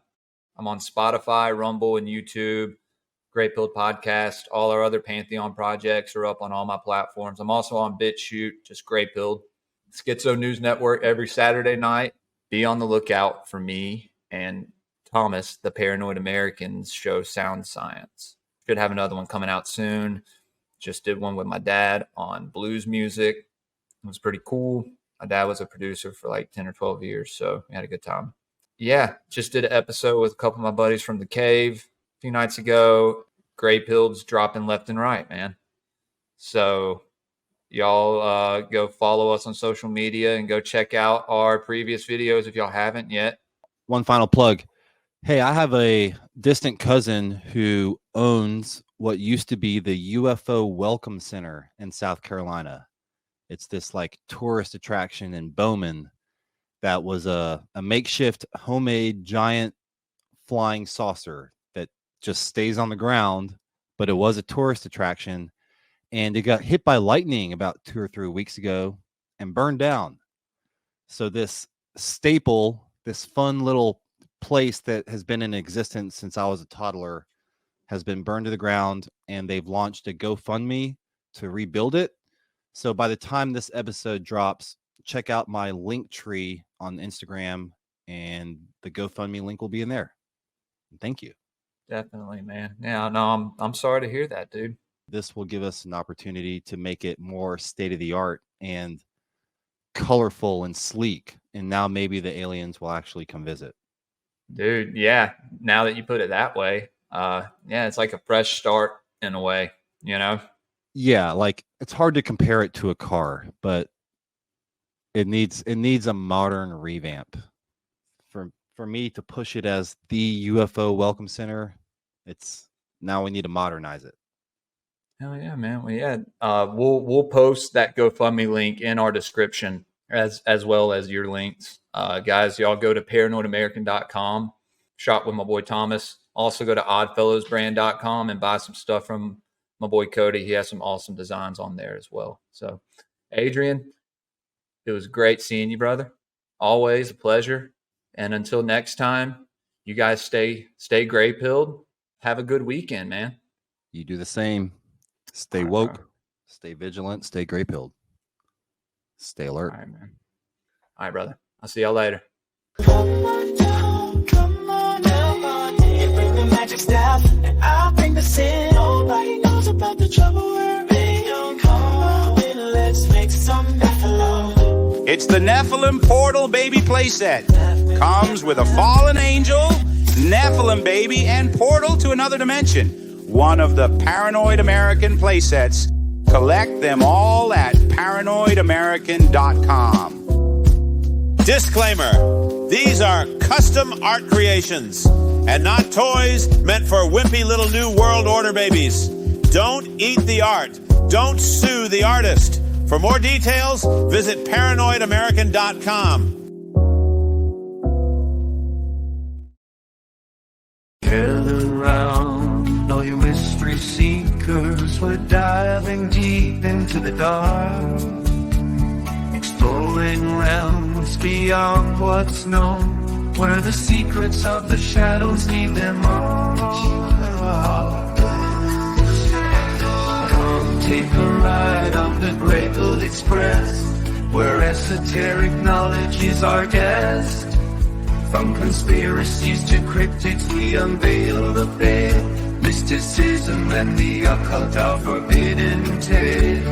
I'm on Spotify, Rumble, and YouTube. Greypilled Podcast. All our other Pantheon projects are up on all my platforms. I'm also on Bitchute, just Greypilled. Schizo News Network every Saturday night. Be on the lookout for me and Thomas, the Paranoid Americans show Sound Science. Should have another one coming out soon. Just did one with my dad on blues music. It was pretty cool. My dad was a producer for like 10 or 12 years, so we had a good time. Yeah, just did an episode with a couple of my buddies from the cave a few nights ago. Greypilled's dropping left and right, man. So, Y'all go follow us on social media and go check out our previous videos if y'all haven't yet. One final plug. Hey, I have a distant cousin who owns what used to be the UFO Welcome Center in South Carolina. It's this like tourist attraction in Bowman that was a makeshift homemade giant flying saucer that just stays on the ground, but it was a tourist attraction, and it got hit by lightning about 2 or 3 weeks ago and burned down. So this staple, this fun little place that has been in existence since I was a toddler, has been burned to the ground, and they've launched a GoFundMe to rebuild it. So by the time this episode drops, check out my link tree on Instagram, and the GoFundMe link will be in there. Thank you. Definitely, man. Yeah, no, I'm sorry to hear that, dude. This will give us an opportunity to make it more state of the art and colorful and sleek. And now maybe the aliens will actually come visit. Dude, yeah. Now that you put it that way, yeah, it's like a fresh start in a way, you know? Yeah, like it's hard to compare it to a car, but it needs a modern revamp. For me to push it as the UFO Welcome Center, it's now we need to modernize it. Hell yeah, man. Well, yeah, we'll post that GoFundMe link in our description as well as your links. Guys, y'all go to paranoidamerican.com, shop with my boy Thomas. Also go to oddfellowsbrand.com and buy some stuff from my boy Cody. He has some awesome designs on there as well. So, Adrian, it was great seeing you, brother. Always a pleasure. And until next time, you guys stay gray-pilled. Have a good weekend, man. You do the same. Stay woke, stay vigilant, stay gray-pilled. Stay alert. All right, man. All right, brother. I'll see y'all later. Come on down, come on down. Bring the magic staff, and I'll bring the sin. Nobody knows about the trouble we're in. Come on in, let's make some Nephilim. It's the Nephilim Portal Baby playset. Comes with a fallen angel, Nephilim baby, and portal to another dimension. One of the Paranoid American playsets. Collect them all at paranoidamerican.com. Disclaimer: these are custom art creations and not toys meant for wimpy little new world order babies. Don't eat the art. Don't sue the artist. For more details, visit paranoidamerican.com. Gather round, all you mystery seekers. We're diving deep into the dark, exploring realms beyond what's known, where the secrets of the shadows leave their mark. Come take a ride on the Greypilled Express, where esoteric knowledge is our guest. From conspiracies to cryptids, we unveil the veil. Mysticism and the occult are forbidden tales.